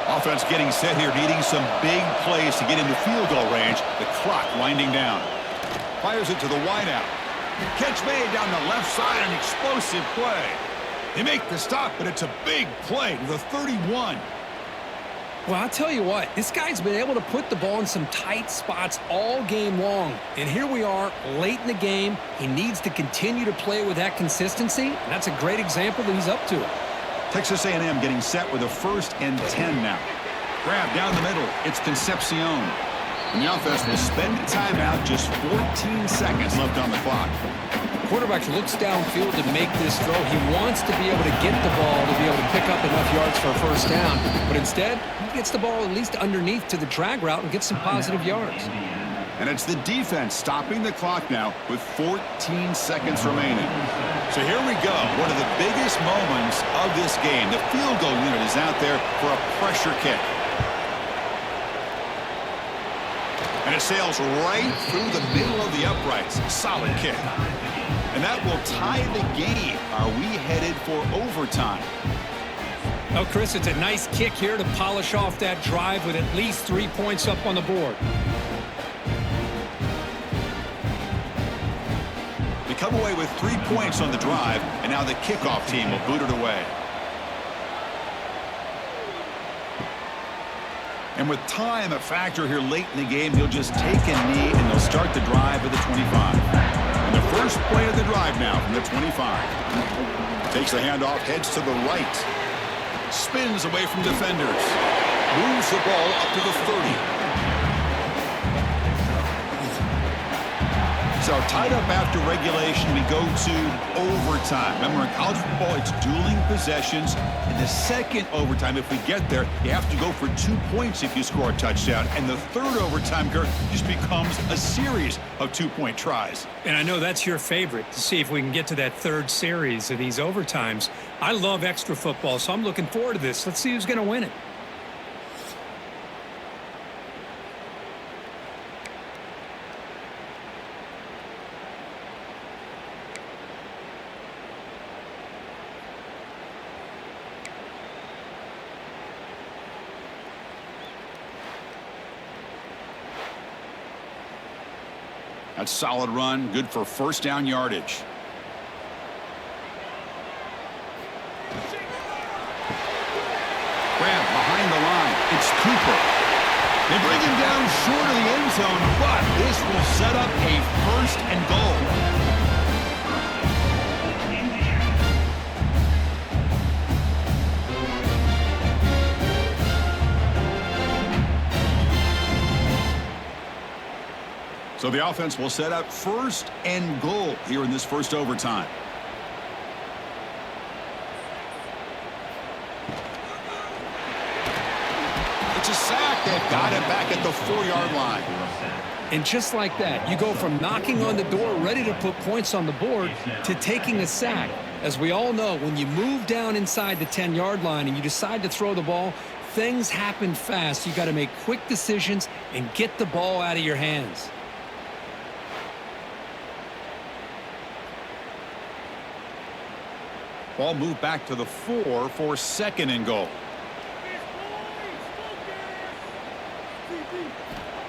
Offense getting set here, needing some big plays to get into field goal range. The clock winding down. Fires it to the wideout. Catch made down the left side, an explosive play. They make the stop, but it's a big play to the 31. Well, I'll tell you what, this guy's been able to put the ball in some tight spots all game long. And here we are, late in the game. He needs to continue to play with that consistency, and that's a great example that he's up to it. Texas A&M getting set with a 1st and 10 now. Grab down the middle. It's Concepcion. And the offense will spend a timeout, just 14 seconds left on the clock. Quarterback looks downfield to make this throw. He wants to be able to get the ball to be able to pick up enough yards for a first down. But instead, he gets the ball at least underneath to the drag route and gets some positive yards. And it's the defense stopping the clock now with 14 seconds remaining. So here we go. One of the biggest moments of this game. The field goal unit is out there for a pressure kick. And it sails right through the middle of the uprights. Solid kick. And that will tie the game. Are we headed for overtime? Oh, Chris, it's a nice kick here to polish off that drive with at least 3 points up on the board. away with 3 points on the drive, and now the kickoff team will boot it away. And with time a factor here late in the game, he'll just take a knee and they'll start the drive at the 25. And the first play of the drive now from the 25. Takes the handoff, heads to the right. Spins away from defenders. Moves the ball up to the 30. So tied up after regulation, we go to overtime. Remember, in college football, it's dueling possessions. In the second overtime, if we get there, you have to go for 2 points if you score a touchdown. And the third overtime, Kurt, just becomes a series of 2-point tries. And I know that's your favorite, to see if we can get to that third series of these overtimes. I love extra football, so I'm looking forward to this. Let's see who's going to win it. That's a solid run, good for first down yardage. Grab behind the line. It's Cooper. They bring him down short of the end zone, but this will set up a first and goal. So the offense will set up first and goal here in this first overtime. It's a sack. They've got it back at the 4-yard line. And just like that, you go from knocking on the door, ready to put points on the board, to taking a sack. As we all know, when you move down inside the 10-yard line and you decide to throw the ball, things happen fast. You got to make quick decisions and get the ball out of your hands. Ball moved back to the 4 for second and goal.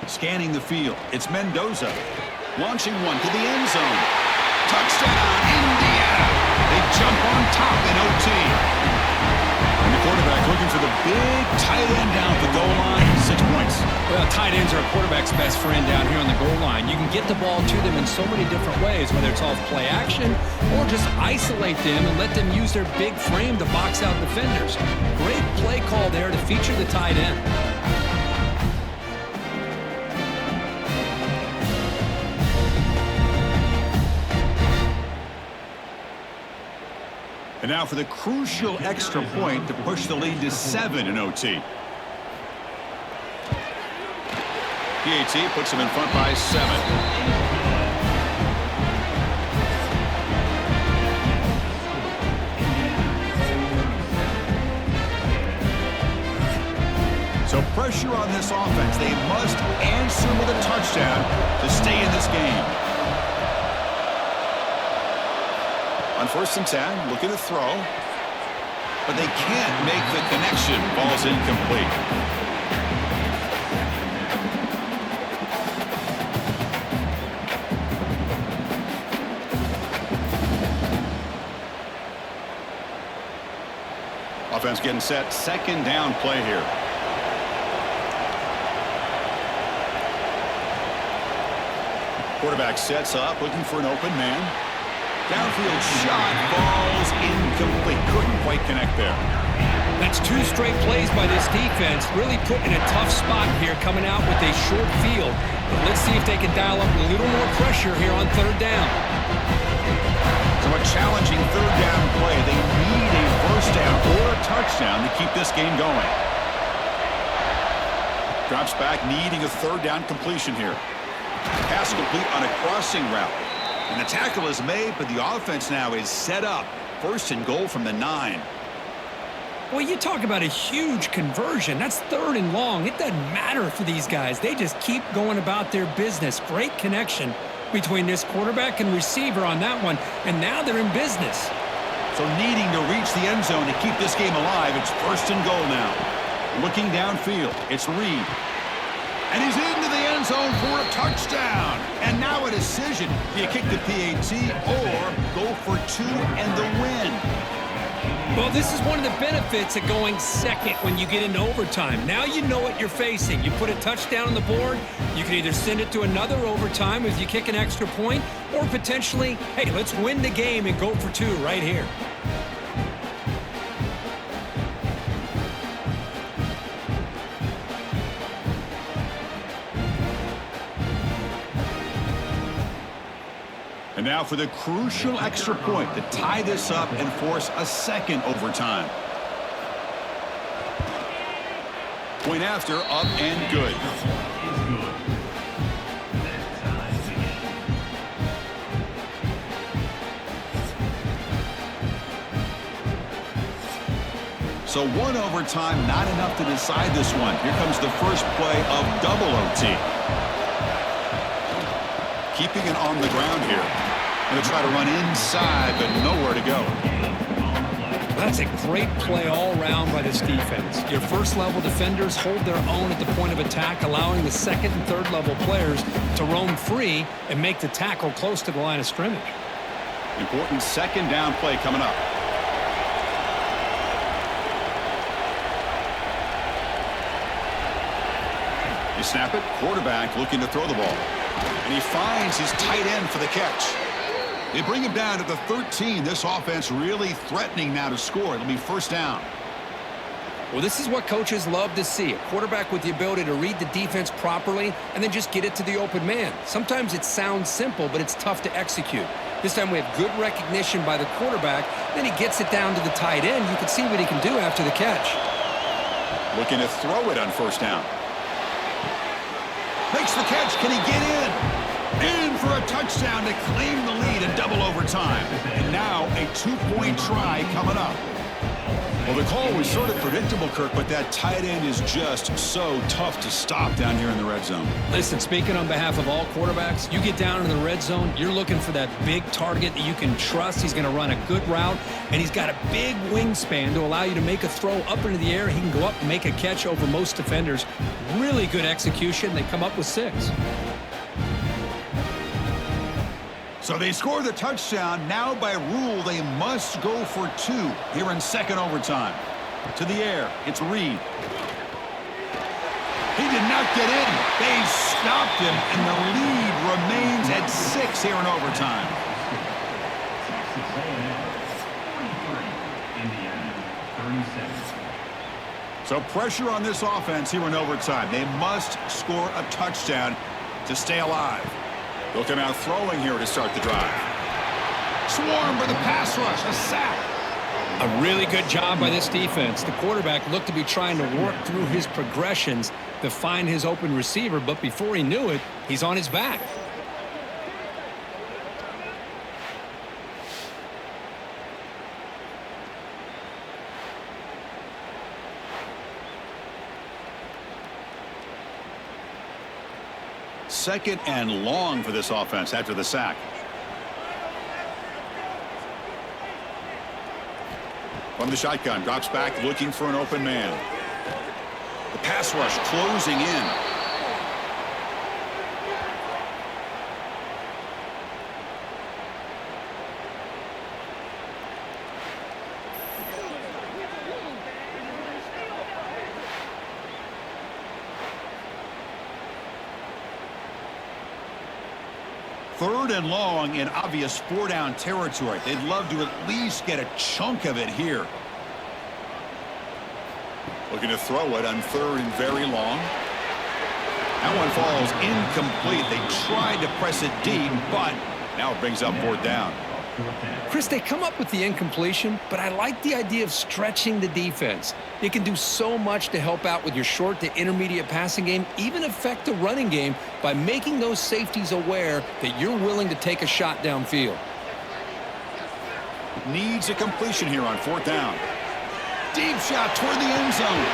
Scanning the field, it's Mendoza. Launching one to the end zone. Touchdown, Indiana! They jump on top in OT. And the quarterback looking for the big tight end down at the goal line. 6 points. Well, tight ends are a quarterback's best friend down here on the goal line. You can get the ball to them in so many different ways, whether it's off play action or just isolate them and let them use their big frame to box out defenders. Great play call there to feature the tight end. And now for the crucial extra point to push the lead to 7 in OT. PAT puts them in front by 7. So pressure on this offense. They must answer with a touchdown to stay in this game. On 1st and 10, looking to throw. But they can't make the connection. Ball's incomplete. Offense getting set. Second down play here. Quarterback sets up, looking for an open man. Downfield shot, falls incomplete. Couldn't quite connect there. That's 2 straight plays by this defense. Really put in a tough spot here, coming out with a short field. But let's see if they can dial up a little more pressure here on 3rd down. So a challenging 3rd down play. They need a first down or a touchdown to keep this game going. Drops back, needing a 3rd down completion here. Pass complete on a crossing route. And the tackle is made, but the offense now is set up. 1st and goal from the 9. Well, you talk about a huge conversion. That's 3rd and long. It doesn't matter for these guys. They just keep going about their business. Great connection between this quarterback and receiver on that one, and now they're in business. So needing to reach the end zone to keep this game alive, it's 1st and goal now. Looking downfield, it's Reed. And he's into the end end zone for a touchdown. And now a decision. Do you kick the PAT or go for two and the win? Well, this is one of the benefits of going second when you get into overtime. Now you know what you're facing. You put a touchdown on the board, you can either send it to another overtime if you kick an extra point, or potentially, hey, let's win the game and go for two right here. And now for the crucial extra point to tie this up and force a second overtime. Point after, up and good. So one overtime, not enough to decide this one. Here comes the first play of double OT. Keeping it on the ground here. Going to try to run inside, but nowhere to go. That's a great play all around by this defense. Your first-level defenders hold their own at the point of attack, allowing the second and third-level players to roam free and make the tackle close to the line of scrimmage. Important second down play coming up. You snap it, quarterback looking to throw the ball. And he finds his tight end for the catch. They bring him down to the 13. This offense really threatening now to score. It'll be first down. Well, this is what coaches love to see. A quarterback with the ability to read the defense properly and then just get it to the open man. Sometimes it sounds simple, but it's tough to execute. This time we have good recognition by the quarterback. Then he gets it down to the tight end. You can see what he can do after the catch. Looking to throw it on first down. Makes the catch. Can he get in? In for a touchdown to claim the lead in double overtime. And now a two-point try coming up. Well, the call was sort of predictable, Kirk, but that tight end is just so tough to stop down here in the red zone. Listen, speaking on behalf of all quarterbacks, you get down in the red zone, you're looking for that big target that you can trust. He's going to run a good route, and he's got a big wingspan to allow you to make a throw up into the air. He can go up and make a catch over most defenders. Really good execution. They come up with 6. So they score the touchdown. Now by rule, they must go for 2 here in second overtime. To the air, it's Reed. He did not get in. They stopped him, and the lead remains at 6 here in overtime. So pressure on this offense here in overtime. They must score a touchdown to stay alive. They'll come out throwing here to start the drive. Swarm for the pass rush, a sack. A really good job by this defense. The quarterback looked to be trying to work through his progressions to find his open receiver, but before he knew it, he's on his back. Second and long for this offense after the sack. From the shotgun, drops back looking for an open man. The pass rush closing in. Third and long in obvious 4-down territory. They'd love to at least get a chunk of it here. Looking to throw it on third and very long. That one falls incomplete. They tried to press it deep, but now it brings up 4th down. Chris, they come up with the incompletion, but I like the idea of stretching the defense. It can do so much to help out with your short to intermediate passing game, even affect the running game by making those safeties aware that you're willing to take a shot downfield. Needs a completion here on 4th down. Deep shot toward the end zone.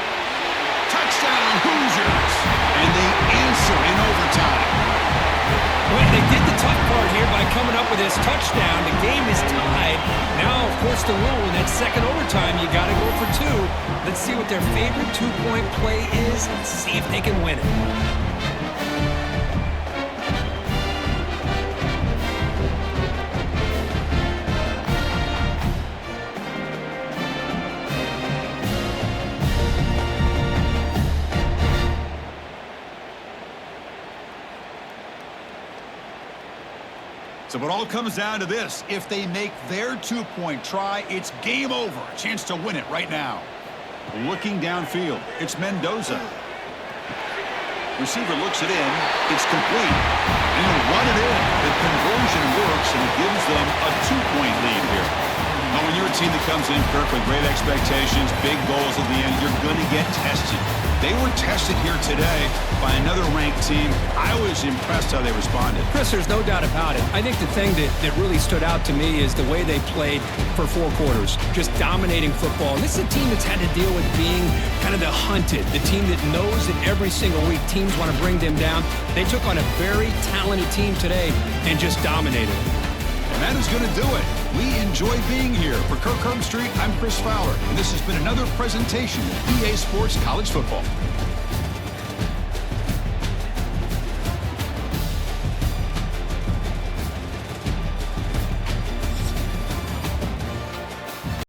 Touchdown, Hoosiers. And they answer in overtime. Well, they did the tough part here by coming up with this touchdown. The game is tied. Now, of course, the rule in that second overtime, you got to go for 2. Let's see what their favorite 2-point play is and see if they can win it. So it all comes down to this. If they make their two-point try, it's game over. A chance to win it right now. Looking downfield, it's Mendoza. Receiver looks it in. It's complete. And he'll run it in. The conversion works, and it gives them a 2-point lead here. Now, when you're a team that comes in, Kirk, with great expectations, big goals at the end, you're going to get tested. They were tested here today by another ranked team. I was impressed how they responded. Chris, there's no doubt about it. I think the thing that really stood out to me is the way they played for 4 quarters, just dominating football. And this is a team that's had to deal with being kind of the hunted, the team that knows that every single week teams want to bring them down. They took on a very talented team today and just dominated. And that is going to do it. We enjoy being here. For Kirk Herbstreit, I'm Chris Fowler, and this has been another presentation of EA Sports College Football.